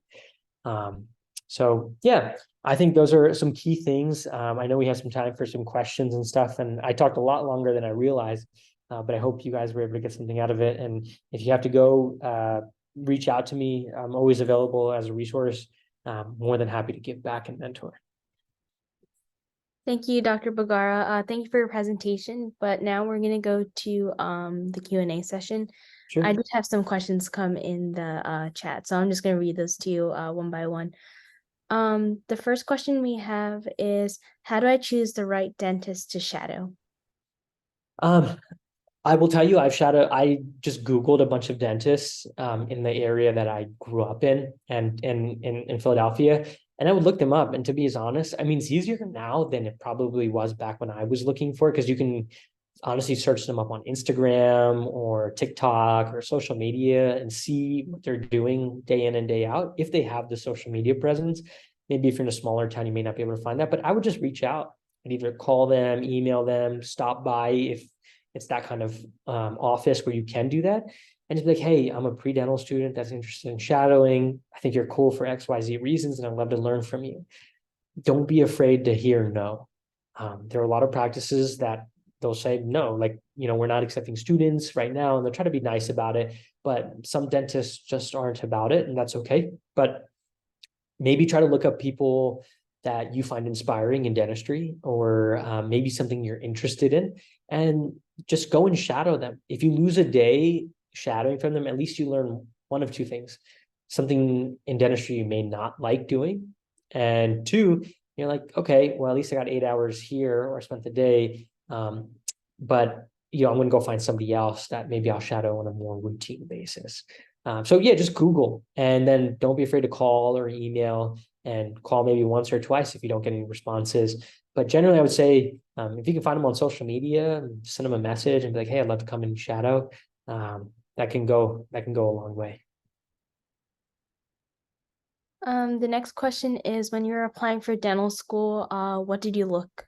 Um, so yeah, I think those are some key things. I know we have some time for some questions and stuff, and I talked a lot longer than I realized, but I hope you guys were able to get something out of it. And if you have to go, reach out to me. I'm always available as a resource. More than happy to give back and mentor. Thank you, Dr. Boghara. Thank you for your presentation, but now we're going to go to the Q&A session. Sure. I did have some questions come in the chat, so I'm just going to read those to you one by one. The first question we have is, how do I choose the right dentist to shadow? I will tell you, I just Googled a bunch of dentists in the area that I grew up in and in Philadelphia. And I would look them up. And to be as honest, I mean, it's easier now than it probably was back when I was looking for it, because you can honestly search them up on Instagram or TikTok or social media and see what they're doing day in and day out. If they have the social media presence, maybe if you're in a smaller town, you may not be able to find that, but I would just reach out and either call them, email them, stop by if it's that kind of office where you can do that. And just be like, hey, I'm a pre-dental student that's interested in shadowing. I think you're cool for XYZ reasons, and I'd love to learn from you. Don't be afraid to hear no. There are a lot of practices that they'll say no, like, we're not accepting students right now, and they'll try to be nice about it. But some dentists just aren't about it, and that's okay. But maybe try to look up people that you find inspiring in dentistry, or maybe something you're interested in, and just go and shadow them. If you lose a day shadowing from them, at least you learn one of two things: something in dentistry you may not like doing, and two, you're like, okay, well, at least I got 8 hours here, or I spent the day. But I'm going to go find somebody else that maybe I'll shadow on a more routine basis. So yeah, just Google, and then don't be afraid to call or email, and call maybe once or twice if you don't get any responses. But generally, I would say if you can find them on social media, send them a message and be like, hey, I'd love to come and shadow. That can go a long way. The next question is, when you're applying for dental school, what did you look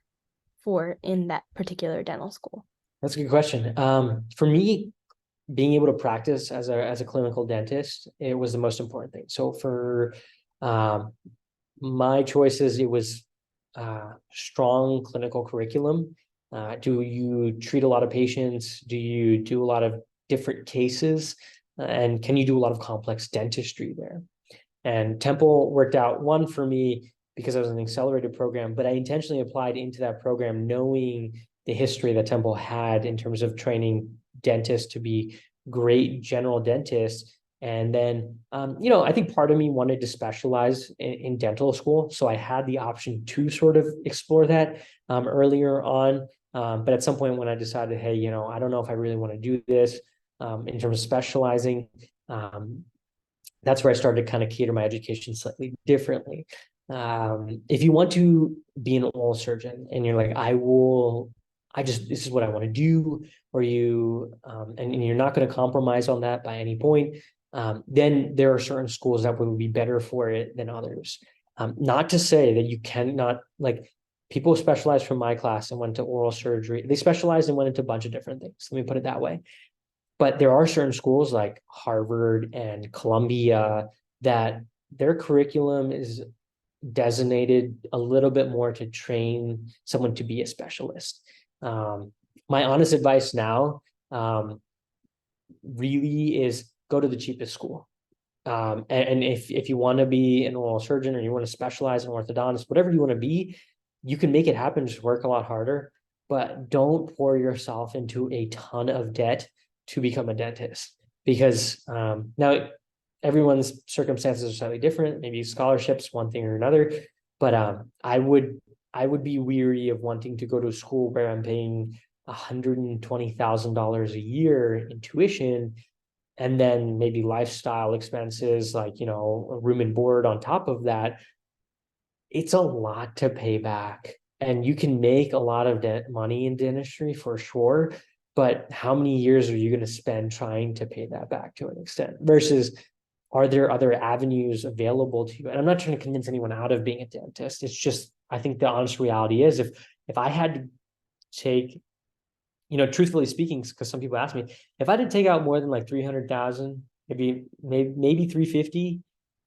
for in that particular dental school? That's a good question. For me, being able to practice as a clinical dentist, it was the most important thing. So for my choices, it was strong clinical curriculum. Do you treat a lot of patients? Do you do a lot of different cases? And can you do a lot of complex dentistry there? And Temple worked out one for me because I was an accelerated program, but I intentionally applied into that program knowing the history that Temple had in terms of training dentists to be great general dentists. And then, I think part of me wanted to specialize in dental school. So I had the option to sort of explore that earlier on. But at some point when I decided, hey, I don't know if I really want to do this in terms of specializing, that's where I started to kind of cater my education slightly differently. If you want to be an oral surgeon and you're like, this is what I want to do, or and you're not going to compromise on that by any point, then there are certain schools that would be better for it than others. Not to say that you cannot, like, people specialized from my class and went to oral surgery. They specialized and went into a bunch of different things. Let me put it that way. But there are certain schools like Harvard and Columbia that their curriculum is designated a little bit more to train someone to be a specialist. My honest advice now really is go to the cheapest school. And if you want to be an oral surgeon or you want to specialize in orthodontist, whatever you want to be, you can make it happen. Just work a lot harder, but don't pour yourself into a ton of debt to become a dentist, because now everyone's circumstances are slightly different. Maybe scholarships, one thing or another, but I would be weary of wanting to go to a school where I'm paying $120,000 a year in tuition, and then maybe lifestyle expenses like a room and board on top of that. It's a lot to pay back, and you can make a lot of money in dentistry for sure, but how many years are you going to spend trying to pay that back to an extent versus are there other avenues available to you? And I'm not trying to convince anyone out of being a dentist. It's just, I think the honest reality is if I had to take, truthfully speaking, because some people ask me, if I had to take out more than like 300,000, maybe 350,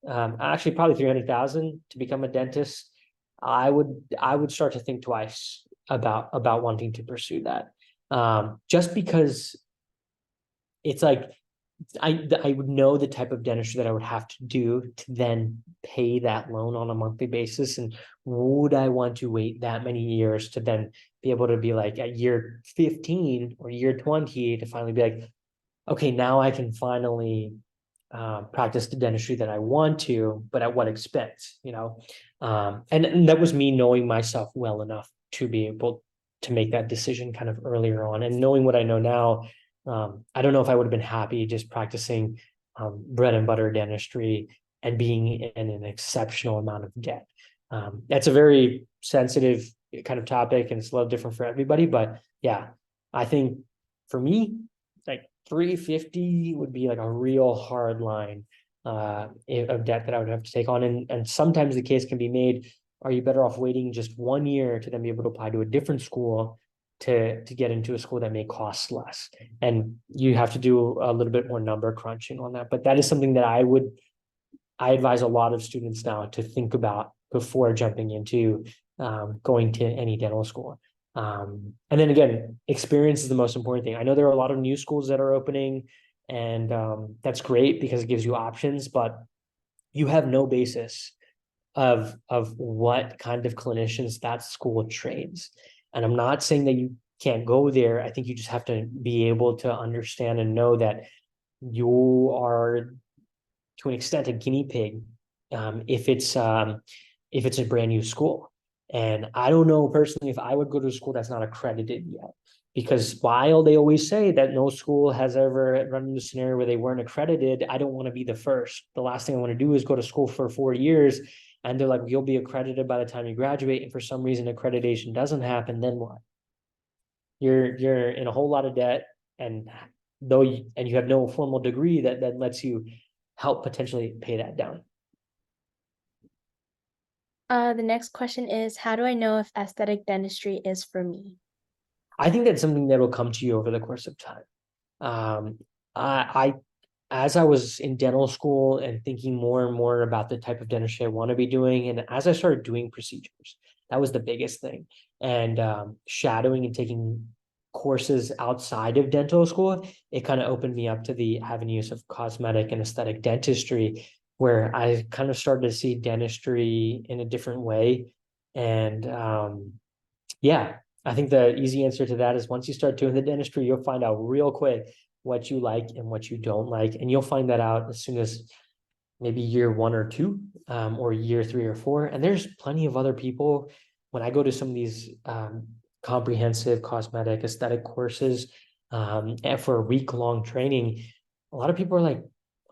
actually probably 300,000 to become a dentist, I would start to think twice about wanting to pursue that. Just because it's like I would know the type of dentistry that I would have to do to then pay that loan on a monthly basis. And would I want to wait that many years to then be able to be like at year 15 or year 20 to finally be like, okay, now I can finally practice the dentistry that I want to, but at what expense, and that was me knowing myself well enough to be able to make that decision kind of earlier on. And knowing what I know now, I don't know if I would have been happy just practicing bread and butter dentistry and being in an exceptional amount of debt. That's a very sensitive kind of topic, and it's a little different for everybody. But yeah, I think for me, like 350 would be like a real hard line of debt that I would have to take on. And sometimes the case can be made, are you better off waiting just 1 year to then be able to apply to a different school to get into a school that may cost less? And you have to do a little bit more number crunching on that. But that is something that I advise a lot of students now to think about before jumping into going to any dental school. And then again, experience is the most important thing. I know there are a lot of new schools that are opening, and that's great because it gives you options, but you have no basis of what kind of clinicians that school trains. And I'm not saying that you can't go there. I think you just have to be able to understand and know that you are, to an extent, a guinea pig if it's a brand new school. And I don't know personally if I would go to a school that's not accredited yet, because while they always say that no school has ever run into a scenario where they weren't accredited, I don't want to be the first. The last thing I want to do is go to school for 4 years and they're like, you'll be accredited by the time you graduate, and for some reason accreditation doesn't happen. Then what? You're in a whole lot of debt, and you have no formal degree that lets you help potentially pay that down. The next question is, how do I know if aesthetic dentistry is for me? I think that's something that will come to you over the course of time. I as I was in dental school and thinking more and more about the type of dentistry I want to be doing, and as I started doing procedures, that was the biggest thing. And shadowing and taking courses outside of dental school, it kind of opened me up to the avenues of cosmetic and aesthetic dentistry, where I kind of started to see dentistry in a different way. And yeah, I think the easy answer to that is once you start doing the dentistry, you'll find out real quick what you like and what you don't like. And you'll find that out as soon as maybe year 1 or 2, or year 3 or 4. And there's plenty of other people. When I go to some of these comprehensive cosmetic aesthetic courses, and for a week-long training, a lot of people are like,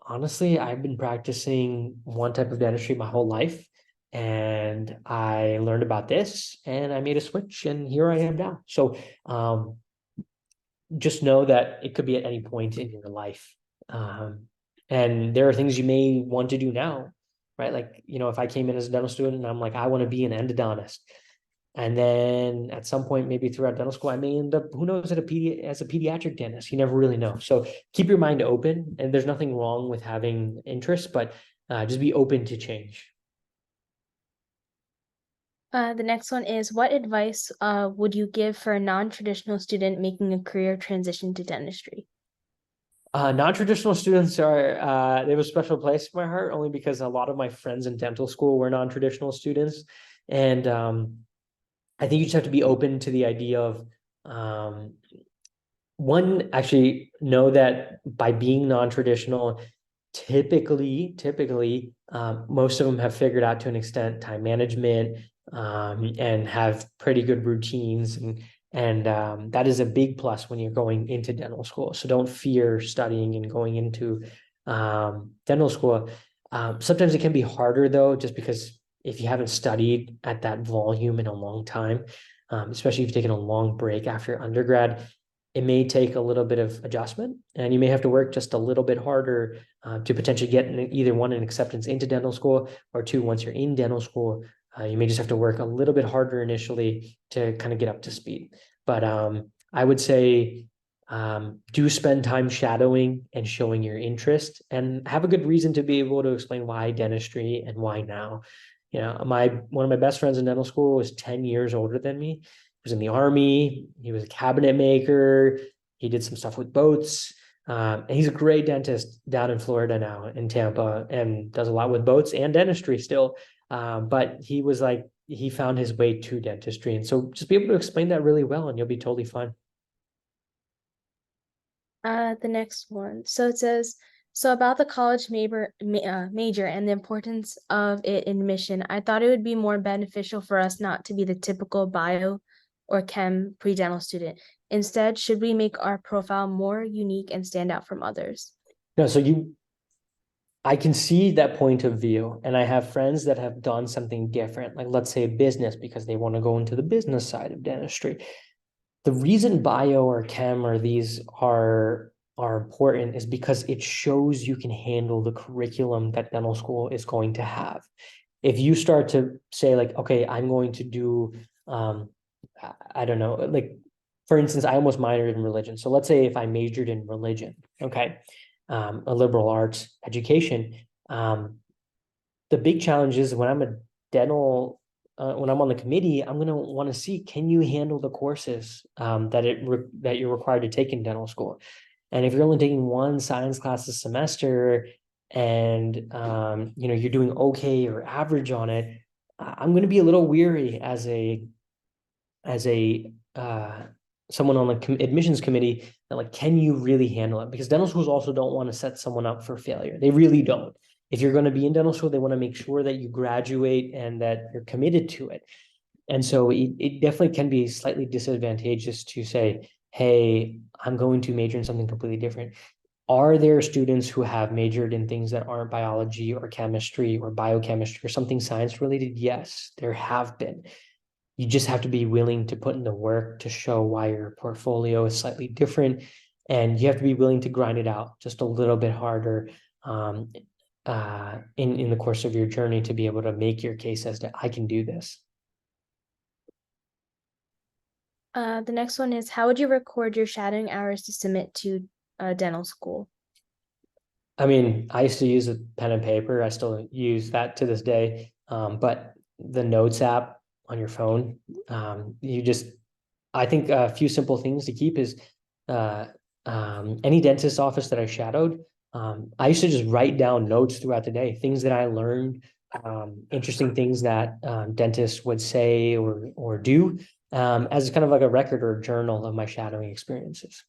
honestly, I've been practicing one type of dentistry my whole life, and I learned about this and I made a switch, and here I am now. So just know that it could be at any point in your life. And there are things you may want to do now, right? Like, if I came in as a dental student and I'm like, I want to be an endodontist. And then at some point, maybe throughout dental school, I may end up, who knows, as a pediatric dentist. You never really know. So keep your mind open, and there's nothing wrong with having interest, but just be open to change. The next one is, what advice would you give for a non-traditional student making a career transition to dentistry? Non-traditional students they have a special place in my heart, only because a lot of my friends in dental school were non-traditional students. And I think you just have to be open to the idea of one, actually know that by being non-traditional, typically, most of them have figured out to an extent time management, and have pretty good routines, and that is a big plus when you're going into dental school. So don't fear studying and going into dental school. Sometimes it can be harder though, just because if you haven't studied at that volume in a long time, especially if you've taken a long break after undergrad, it may take a little bit of adjustment, and you may have to work just a little bit harder to potentially get either one, an acceptance into dental school, or two, once you're in dental school, you may just have to work a little bit harder initially to kind of get up to speed. But I would say do spend time shadowing and showing your interest, and have a good reason to be able to explain why dentistry and why now. You know, one of my best friends in dental school was 10 years older than me. He was in the army. He was a cabinet maker. He did some stuff with boats. And he's a great dentist down in Florida now, in Tampa, and does a lot with boats and dentistry still. But he was like, he found his way to dentistry. And so just be able to explain that really well, and you'll be totally fine. The next one. So it says, so about the college major and the importance of it in admission, I thought it would be more beneficial for us not to be the typical bio or chem pre-dental student. Instead, should we make our profile more unique and stand out from others? No, so I can see that point of view, and I have friends that have done something different, like let's say business, because they want to go into the business side of dentistry. The reason bio or chem or these are important is because it shows you can handle the curriculum that dental school is going to have. If you start to say like, okay, I'm going to do I don't know, like for instance, I almost minored in religion. So let's say if I majored in religion, okay, a liberal arts education, the big challenge is when I'm a dental when I'm on the committee, I'm going to want to see, can you handle the courses that you're required to take in dental school? And if you're only taking one science class a semester, and you're doing okay or average on it, I'm going to be a little weary as a someone on the admissions committee, that like, can you really handle it? Because dental schools also don't want to set someone up for failure. They really don't. If you're going to be in dental school, they want to make sure that you graduate and that you're committed to it. And so it definitely can be slightly disadvantageous to say, hey, I'm going to major in something completely different. Are there students who have majored in things that aren't biology or chemistry or biochemistry or something science related? Yes, there have been. You just have to be willing to put in the work to show why your portfolio is slightly different. And you have to be willing to grind it out just a little bit harder in the course of your journey to be able to make your case as to I can do this. The next one is, how would you record your shadowing hours to submit to dental school? I mean, I used to use a pen and paper. I still use that to this day. But the Notes app on your phone, I think a few simple things to keep is uh, any dentist office that I shadowed, I used to just write down notes throughout the day, things that I learned, interesting things that dentists would say or do, as kind of like a record or a journal of my shadowing experiences.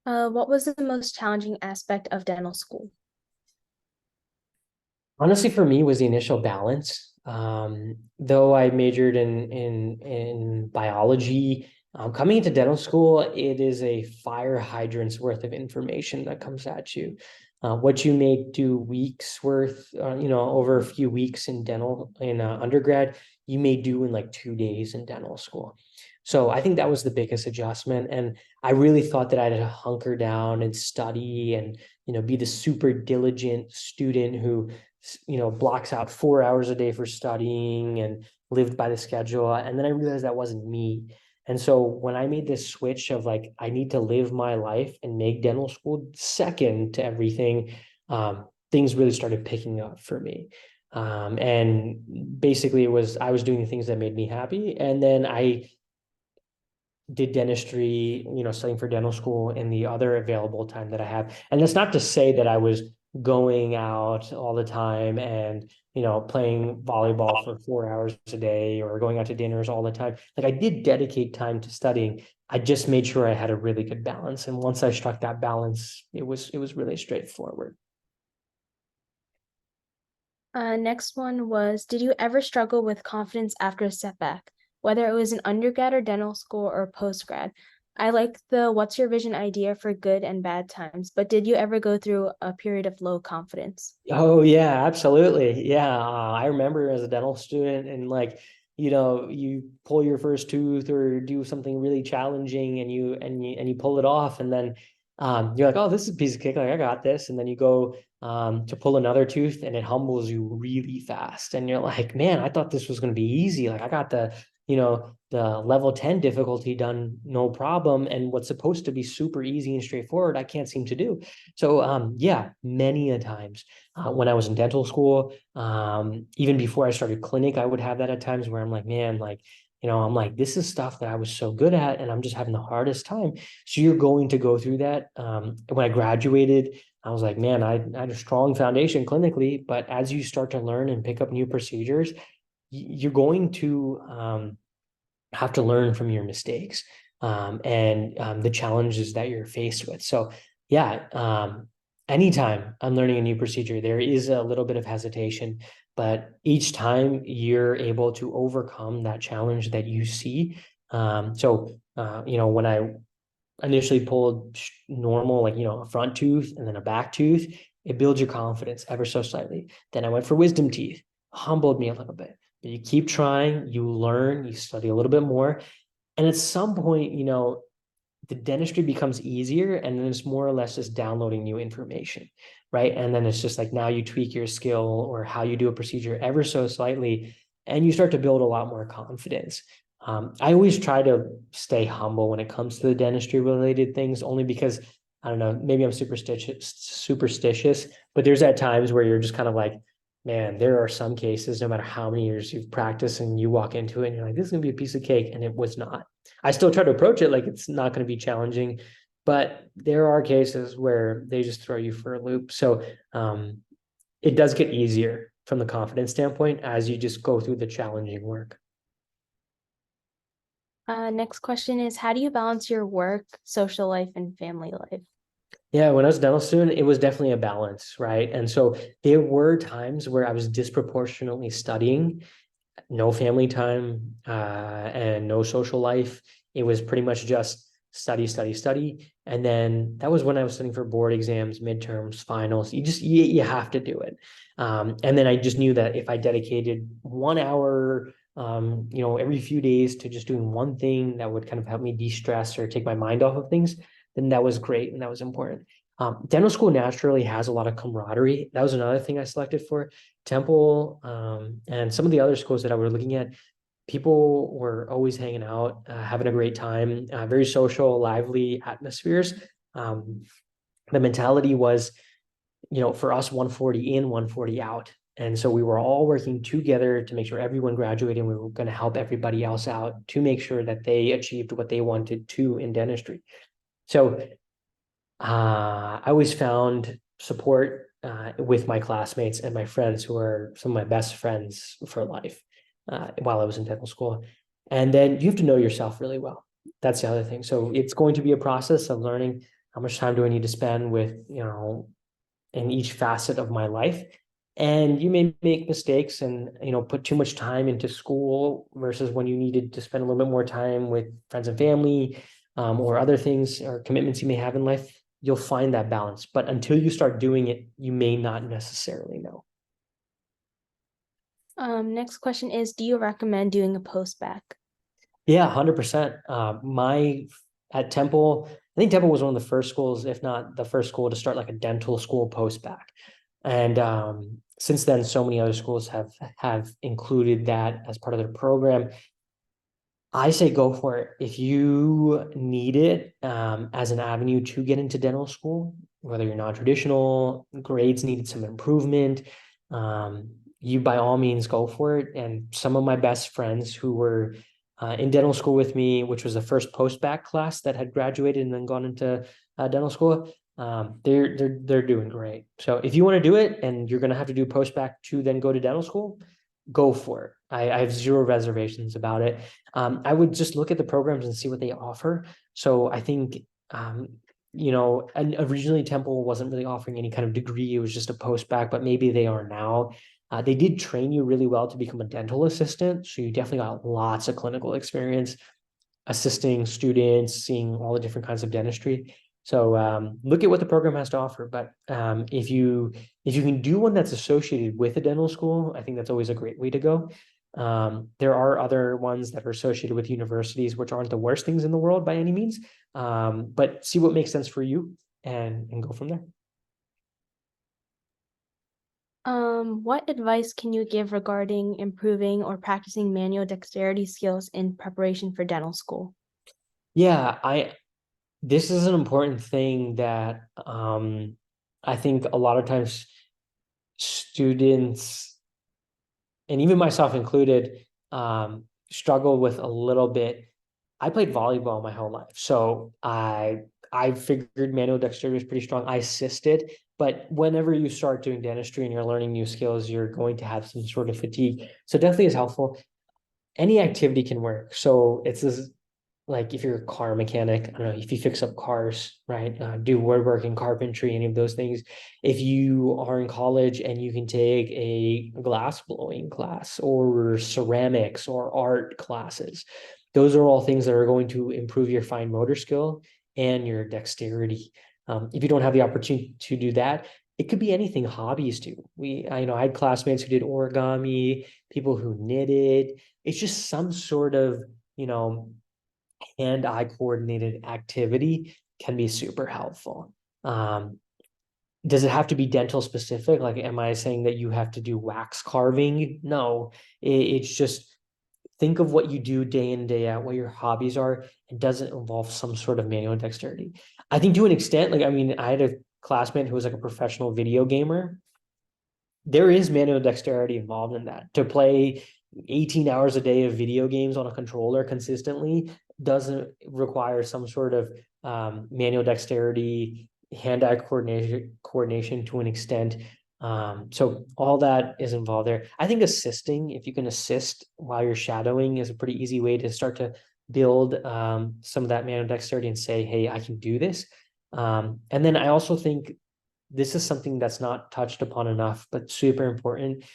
What was the most challenging aspect of dental school? Honestly, for me, was the initial balance. Though I majored in biology, coming into dental school, it is a fire hydrant's worth of information that comes at you. What you may do weeks worth, over a few weeks in dental in undergrad, you may do in like 2 days in dental school. So I think that was the biggest adjustment, and I really thought that I had to hunker down and study and be the super diligent student who blocks out 4 hours a day for studying and lived by the schedule. And then I realized that wasn't me. And so when I made this switch of like, I need to live my life and make dental school second to everything, things really started picking up for me. And basically I was doing the things that made me happy. And then I did dentistry, studying for dental school in the other available time that I have. And that's not to say that I was going out all the time and, playing volleyball for 4 hours a day or going out to dinners all the time. Like I did dedicate time to studying. I just made sure I had a really good balance. And once I struck that balance, it was really straightforward. Next one was, did you ever struggle with confidence after a setback, whether it was in undergrad or dental school or postgrad? I like the what's your vision idea for good and bad times, but did you ever go through a period of low confidence? Oh yeah, absolutely. Yeah, I remember as a dental student and like, you pull your first tooth or do something really challenging and you pull it off, and then you're like, oh, this is a piece of cake, like I got this. And then you go to pull another tooth and it humbles you really fast. And you're like, man, I thought this was going to be easy. Like I got the level 10 difficulty done, no problem. And what's supposed to be super easy and straightforward, I can't seem to do. So yeah, many a times when I was in dental school, even before I started clinic, I would have that at times where I'm like, man, like, I'm like, this is stuff that I was so good at, and I'm just having the hardest time. So you're going to go through that. When I graduated, I was like, man, I had a strong foundation clinically, but as you start to learn and pick up new procedures, you're going to have to learn from your mistakes and the challenges that you're faced with. So yeah, anytime I'm learning a new procedure, there is a little bit of hesitation, but each time you're able to overcome that challenge that you see. When I initially pulled normal, like, a front tooth and then a back tooth, it builds your confidence ever so slightly. Then I went for wisdom teeth, humbled me a little bit. But you keep trying, you learn, you study a little bit more. And at some point, the dentistry becomes easier, and then it's more or less just downloading new information, right? And then it's just like now you tweak your skill or how you do a procedure ever so slightly, and you start to build a lot more confidence. I always try to stay humble when it comes to the dentistry related things, only because I don't know, maybe I'm superstitious, but there's at times where you're just kind of like, man, there are some cases, no matter how many years you've practiced, and you walk into it and you're like, this is gonna be a piece of cake, and it was not. I still try to approach it like it's not going to be challenging, but there are cases where they just throw you for a loop. So it does get easier from the confidence standpoint as you just go through the challenging work. Next question is, how do you balance your work, social life, and family life? Yeah, when I was a dental student, it was definitely a balance, right? And so there were times where I was disproportionately studying, no family time, and no social life. It was pretty much just study, study, study. And then that was when I was studying for board exams, midterms, finals. You have to do it. And then I just knew that if I dedicated 1 hour, every few days to just doing one thing that would kind of help me de-stress or take my mind off of things, then that was great and that was important. Dental school naturally has a lot of camaraderie. That was another thing I selected for. Temple, and some of the other schools that I were looking at, people were always hanging out, having a great time, very social, lively atmospheres. Um, the mentality was, for us, 140 in, 140 out. And so we were all working together to make sure everyone graduated, and we were going to help everybody else out to make sure that they achieved what they wanted to in dentistry. So I always found support with my classmates and my friends, who are some of my best friends for life, while I was in dental school. And then you have to know yourself really well. That's the other thing. So it's going to be a process of learning how much time do I need to spend with, in each facet of my life. And you may make mistakes and, put too much time into school versus when you needed to spend a little bit more time with friends and family, or other things or commitments you may have in life. You'll find that balance. But until you start doing it, you may not necessarily know. Next question is, do you recommend doing a post-bac? Yeah, 100%. At Temple, I think Temple was one of the first schools, if not the first school, to start like a dental school post-bac. And since then, so many other schools have included that as part of their program. I say go for it. If you need it as an avenue to get into dental school, whether you're non-traditional, grades needed some improvement, you by all means go for it. And some of my best friends who were in dental school with me, which was the first post-bac class that had graduated and then gone into dental school, they're doing great. So if you want to do it and you're going to have to do post-bac to then go to dental school, go for it. I have zero reservations about it. I would just look at the programs and see what they offer. So I think, and originally Temple wasn't really offering any kind of degree. It was just a post-bac, but maybe they are now. They did train you really well to become a dental assistant. So you definitely got lots of clinical experience assisting students, seeing all the different kinds of dentistry. So look at what the program has to offer. But if you can do one that's associated with a dental school, I think that's always a great way to go. There are other ones that are associated with universities, which aren't the worst things in the world by any means. But see what makes sense for you and go from there. What advice can you give regarding improving or practicing manual dexterity skills in preparation for dental school? Yeah, this is an important thing that I think a lot of times students, and even myself included, struggle with a little bit. I played volleyball my whole life, so I figured manual dexterity was pretty strong. I assisted, but whenever you start doing dentistry and you're learning new skills, you're going to have some sort of fatigue. So definitely is helpful. Any activity can work. So it's this, like if you're a car mechanic, I don't know, if you fix up cars, right? Do woodworking, carpentry, any of those things. If you are in college and you can take a glass blowing class or ceramics or art classes, those are all things that are going to improve your fine motor skill and your dexterity. If you don't have the opportunity to do that, it could be anything. Hobbies too. I had classmates who did origami, people who knitted. It's just some sort of, hand-eye coordinated activity can be super helpful. Does it have to be dental specific? Like, am I saying that you have to do wax carving? No, it's just think of what you do day in, day out, what your hobbies are, and does it involve some sort of manual dexterity? I think to an extent, like, I mean, I had a classmate who was like a professional video gamer. There is manual dexterity involved in that. To play 18 hours a day of video games on a controller consistently doesn't require some sort of manual dexterity, hand-eye coordination to an extent. So all that is involved there. I think assisting, if you can assist while you're shadowing, is a pretty easy way to start to build some of that manual dexterity and say, hey, I can do this. And then I also think this is something that's not touched upon enough, but super important,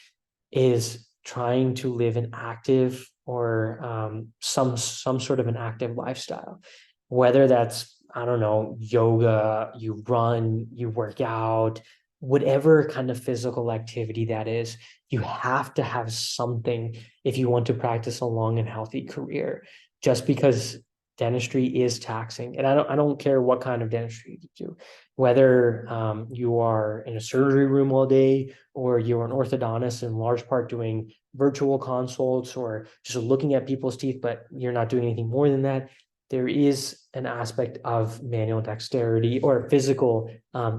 is trying to live an active or some sort of an active lifestyle, whether that's, I don't know, yoga, you run, you work out, whatever kind of physical activity that is. You have to have something if you want to practice a long and healthy career. Just because dentistry is taxing, and I don't care what kind of dentistry you do, whether you are in a surgery room all day or you're an orthodontist in large part doing virtual consults or just looking at people's teeth, but you're not doing anything more than that. There is an aspect of manual dexterity or physical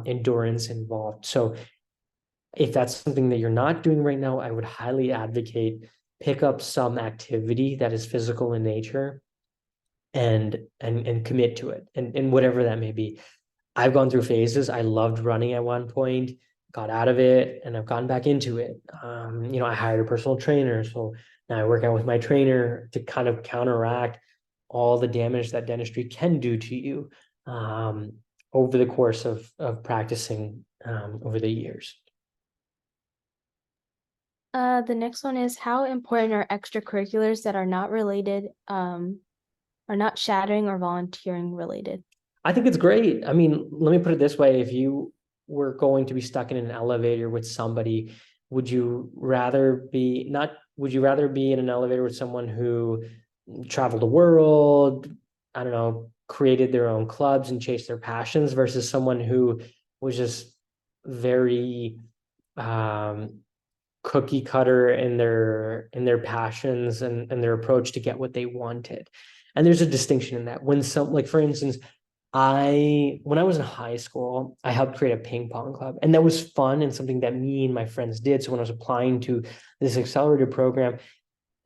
endurance involved. So if that's something that you're not doing right now, I would highly advocate pick up some activity that is physical in nature and commit to it, and whatever that may be. I've gone through phases. I loved running at one point, got out of it, and I've gone back into it. I hired a personal trainer, so now I work out with my trainer to kind of counteract all the damage that dentistry can do to you over the course of practicing over the years. The next one is how important are extracurriculars that are not related, are not shadowing or volunteering related? I think it's great. I mean, let me put it this way. If you were going to be stuck in an elevator with somebody, would you rather be in an elevator with someone who traveled the world, I don't know, created their own clubs and chased their passions versus someone who was just very um cookie cutter in their passions and their approach to get what they wanted. And there's a distinction in that. When some, like for instance, when I was in high school, I helped create a ping pong club, and that was fun and something that me and my friends did. So when I was applying to this accelerated program,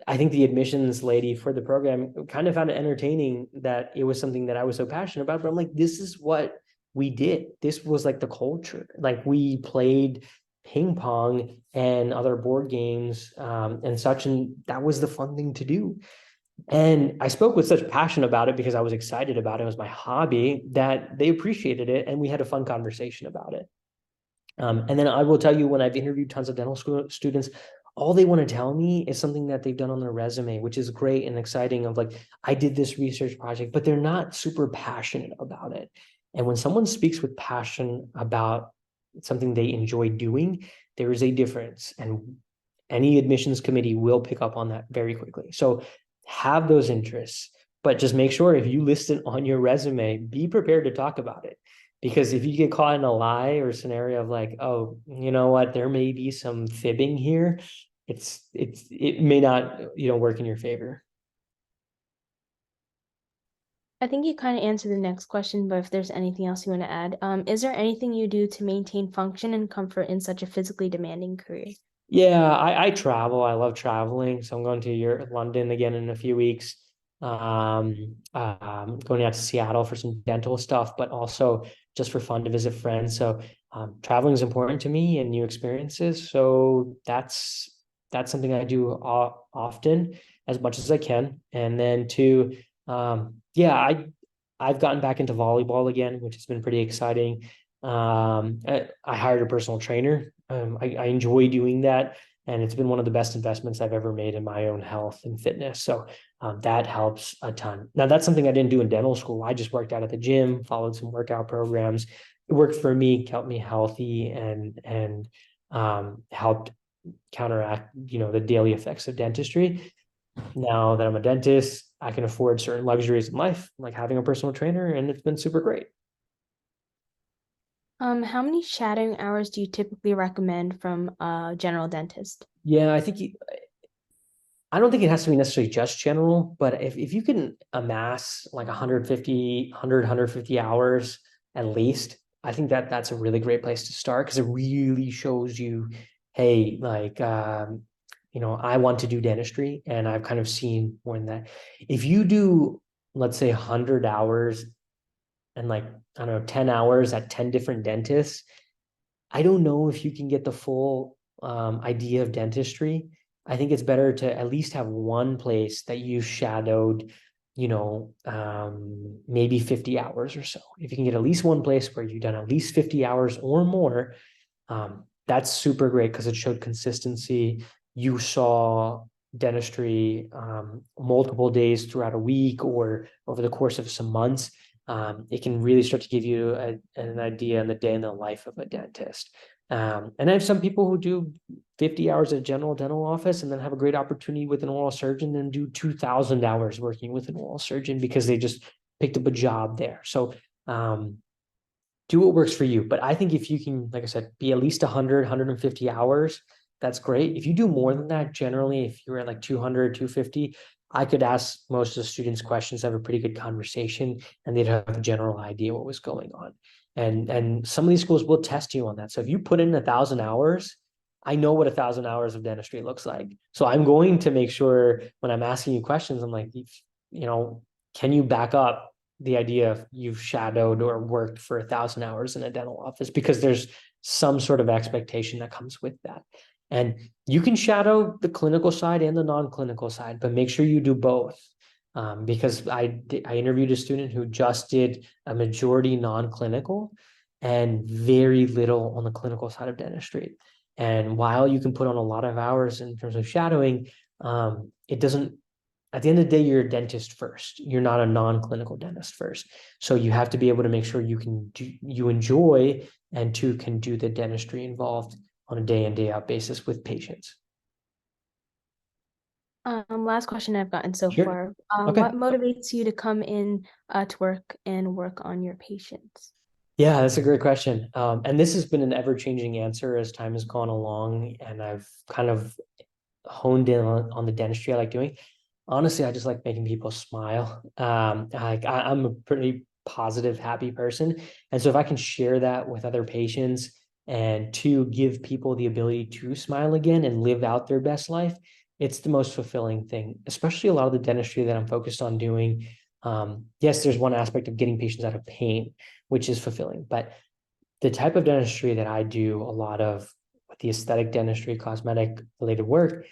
I think the admissions lady for the program kind of found it entertaining that it was something that I was so passionate about. But I'm like, this is what we did. This was like the culture. Like we played ping pong and other board games and such, and that was the fun thing to do. And I spoke with such passion about it because I was excited about it. It was my hobby that they appreciated it, and we had a fun conversation about it. And then I will tell you, when I've interviewed tons of dental school students, all they want to tell me is something that they've done on their resume, which is great and exciting. Of like, I did this research project, but they're not super passionate about it. And when someone speaks with passion about something they enjoy doing, there is a difference. And any admissions committee will pick up on that very quickly. So have those interests, but just make sure if you list it on your resume, be prepared to talk about it. Because if you get caught in a lie or scenario of like, oh, you know what, there may be some fibbing here, it may not, work in your favor. I think you kind of answered the next question, but if there's anything else you want to add, is there anything you do to maintain function and comfort in such a physically demanding career? Yeah, I travel. I love traveling. So I'm going to London again in a few weeks. Going out to Seattle for some dental stuff, but also just for fun to visit friends. So traveling is important to me and new experiences. So that's something I do often as much as I can. And then two, yeah, I've gotten back into volleyball again, which has been pretty exciting. I hired a personal trainer. I enjoy doing that, and it's been one of the best investments I've ever made in my own health and fitness. So that helps a ton. Now that's something I didn't do in dental school. I just worked out at the gym, followed some workout programs. It worked for me, kept me healthy, and helped counteract, the daily effects of dentistry. Now that I'm a dentist, I can afford certain luxuries in life, like having a personal trainer, and it's been super great. How many shadowing hours do you typically recommend from a general dentist? Yeah, I don't think it has to be necessarily just general, but if you can amass like 150 hours at least, I think that's a really great place to start because it really shows you, hey, like, I want to do dentistry and I've kind of seen more than that. If you do, let's say, 100 hours and like, I don't know, 10 hours at 10 different dentists, I don't know if you can get the full idea of dentistry. I think it's better to at least have one place that you shadowed, maybe 50 hours or so. If you can get at least one place where you've done at least 50 hours or more, that's super great because it showed consistency. You saw dentistry multiple days throughout a week or over the course of some months. It can really start to give you an idea on the day in the life of a dentist. And I have some people who do 50 hours at a general dental office and then have a great opportunity with an oral surgeon and do 2,000 hours working with an oral surgeon because they just picked up a job there. So do what works for you. But I think if you can, like I said, be at least 100, 150 hours, that's great. If you do more than that, generally, if you're at like 200, 250, I could ask most of the students questions, have a pretty good conversation, and they'd have a general idea what was going on. And some of these schools will test you on that. So if you put in 1,000 hours, I know what 1,000 hours of dentistry looks like. So I'm going to make sure when I'm asking you questions, I'm like, can you back up the idea of you've shadowed or worked for 1,000 hours in a dental office? Because there's some sort of expectation that comes with that. And you can shadow the clinical side and the non-clinical side, but make sure you do both. Because I interviewed a student who just did a majority non-clinical and very little on the clinical side of dentistry. And while you can put on a lot of hours in terms of shadowing, it doesn't, at the end of the day, you're a dentist first. You're not a non-clinical dentist first. So you have to be able to make sure you enjoy and two can do the dentistry involved on a day in, day out basis with patients. Last question I've gotten so Sure. far. Okay. What motivates you to come in to work and work on your patients? Yeah, that's a great question. And this has been an ever-changing answer as time has gone along, and I've kind of honed in on the dentistry I like doing. Honestly, I just like making people smile. I'm a pretty positive, happy person. And so if I can share that with other patients and to give people the ability to smile again and live out their best life, it's the most fulfilling thing, especially a lot of the dentistry that I'm focused on doing. Yes, there's one aspect of getting patients out of pain, which is fulfilling, but the type of dentistry that I do a lot of with the aesthetic dentistry, cosmetic related work,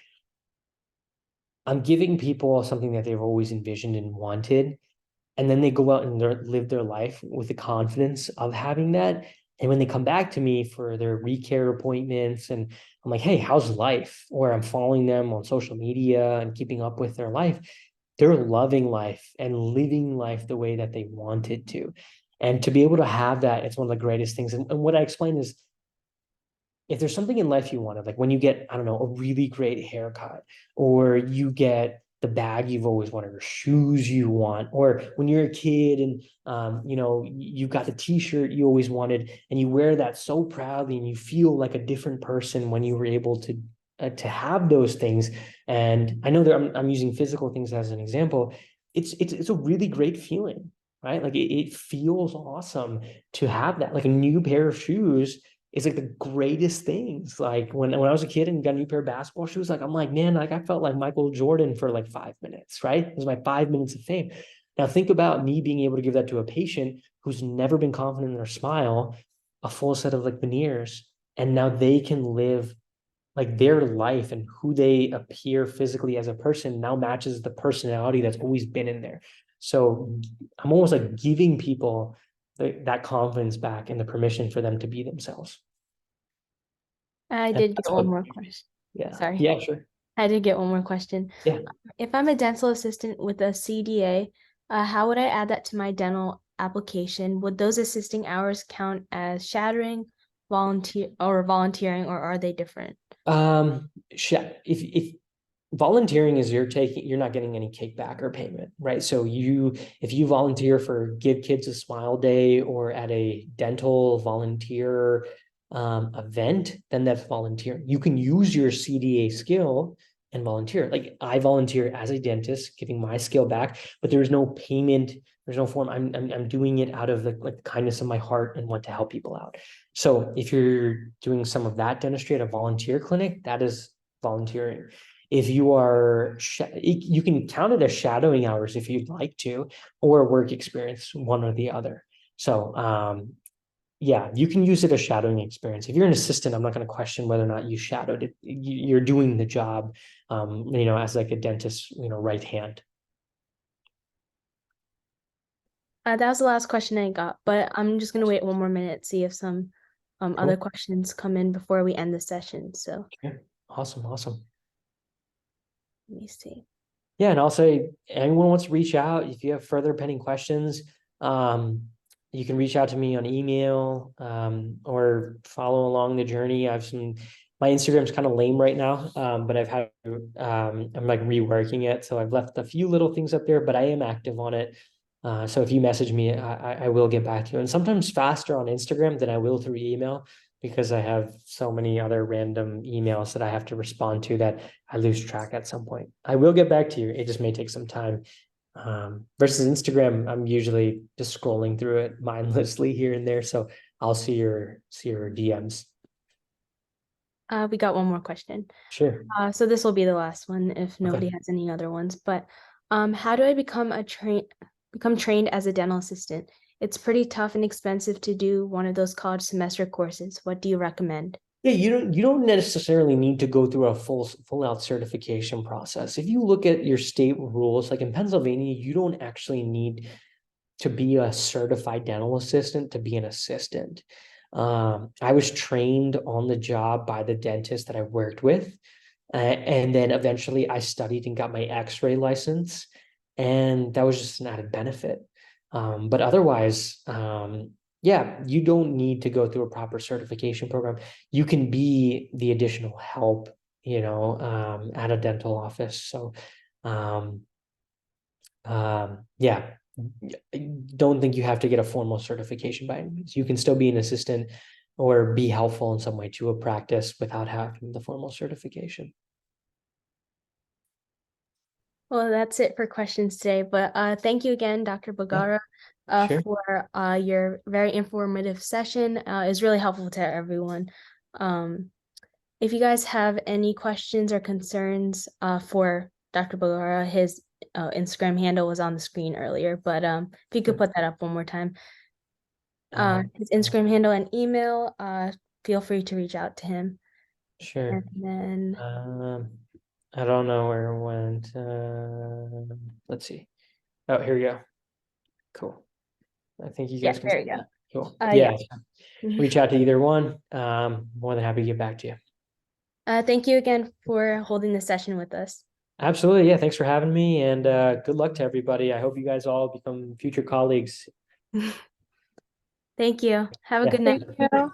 I'm giving people something that they've always envisioned and wanted. And then they go out and live their life with the confidence of having that. And when they come back to me for their recare appointments, and I'm like, hey, how's life? Or I'm following them on social media and keeping up with their life. They're loving life and living life the way that they wanted to. And to be able to have that, it's one of the greatest things. And what I explain is if there's something in life you wanted, like when you get, I don't know, a really great haircut, or you get the bag you've always wanted, or shoes you want, or when you're a kid and you got the t-shirt you always wanted, and you wear that so proudly, and you feel like a different person when you were able to have those things. And I know that I'm using physical things as an example. It's a really great feeling, right? Like it feels awesome to have that. Like a new pair of shoes is like the greatest things. Like when I was a kid and got a new pair of basketball shoes, like I'm like, man, like I felt like Michael Jordan for like 5 minutes, right? It was my 5 minutes of fame. Now think about me being able to give that to a patient who's never been confident in their smile, a full set of like veneers, and now they can live like their life, and who they appear physically as a person now matches the personality that's always been in there. So I'm almost like giving people that confidence back and the permission for them to be themselves. I And did get that's one what, more question. yeah, Sorry. yeah, sure. I did get one more question. Yeah. If I'm a dental assistant with a CDA, how would I add that to my dental application? Would those assisting hours count as shadowing, volunteering, or are they different? If volunteering is you're not getting any kickback or payment, right? So if you volunteer for Give Kids a Smile Day or at a dental volunteer event, then that's volunteering. You can use your CDA skill and volunteer. Like I volunteer as a dentist, giving my skill back, but there's no payment, there's no form. I'm doing it out of the kindness of my heart and want to help people out. So if you're doing some of that dentistry at a volunteer clinic, that is volunteering. If you are, you can count it as shadowing hours if you'd like to, or work experience, one or the other. So, yeah, you can use it as shadowing experience. If you're an assistant, I'm not going to question whether or not you shadowed it. You're doing the job, as like a dentist, right hand. That was the last question I got, but I'm just gonna wait one more minute, see if some other Cool. questions come in before we end the session. So Okay. Awesome. Awesome. let me see. Yeah, and I'll say anyone wants to reach out if you have further pending questions, you can reach out to me on email, or follow along the journey. My Instagram's kind of lame right now, but I'm like reworking it. So I've left a few little things up there, but I am active on it. So if you message me, I will get back to you. And sometimes faster on Instagram than I will through email, because I have so many other random emails that I have to respond to that I lose track at some point. I will get back to you. It just may take some time. Versus Instagram, I'm usually just scrolling through it mindlessly here and there. So I'll see your DMs. We got one more question. Sure. So this will be the last one if nobody Okay. has any other ones. But how do I become trained as a dental assistant? It's pretty tough and expensive to do one of those college semester courses. What do you recommend? Yeah, you don't necessarily need to go through a full out certification process. If you look at your state rules, like in Pennsylvania, you don't actually need to be a certified dental assistant to be an assistant. I was trained on the job by the dentist that I worked with. And then eventually I studied and got my x-ray license. And that was just an added benefit. But otherwise, yeah, you don't need to go through a proper certification program. You can be the additional help, at a dental office. So, um, yeah, I don't think you have to get a formal certification by any means. You can still be an assistant or be helpful in some way to a practice without having the formal certification. Well, that's it for questions today. But thank you again, Dr. Yeah, Boghara, sure. for your very informative session. It was really helpful to everyone. If you guys have any questions or concerns for Dr. Boghara, his Instagram handle was on the screen earlier, but if you could Sure. put that up one more time. Uh, His Instagram handle and email, feel free to reach out to him. And sure. then, Um, I don't know where it went. Let's see. Oh, here we go. Cool. I think you yeah, guys can there see we go. that. Cool. Yeah. Yeah. Mhm. Reach out to either one. More than happy to get back to you. Thank you again for holding the session with us. Absolutely. Yeah. Thanks for having me, and good luck to everybody. I hope you guys all become future colleagues. Thank you. Have a Yeah. good night. You.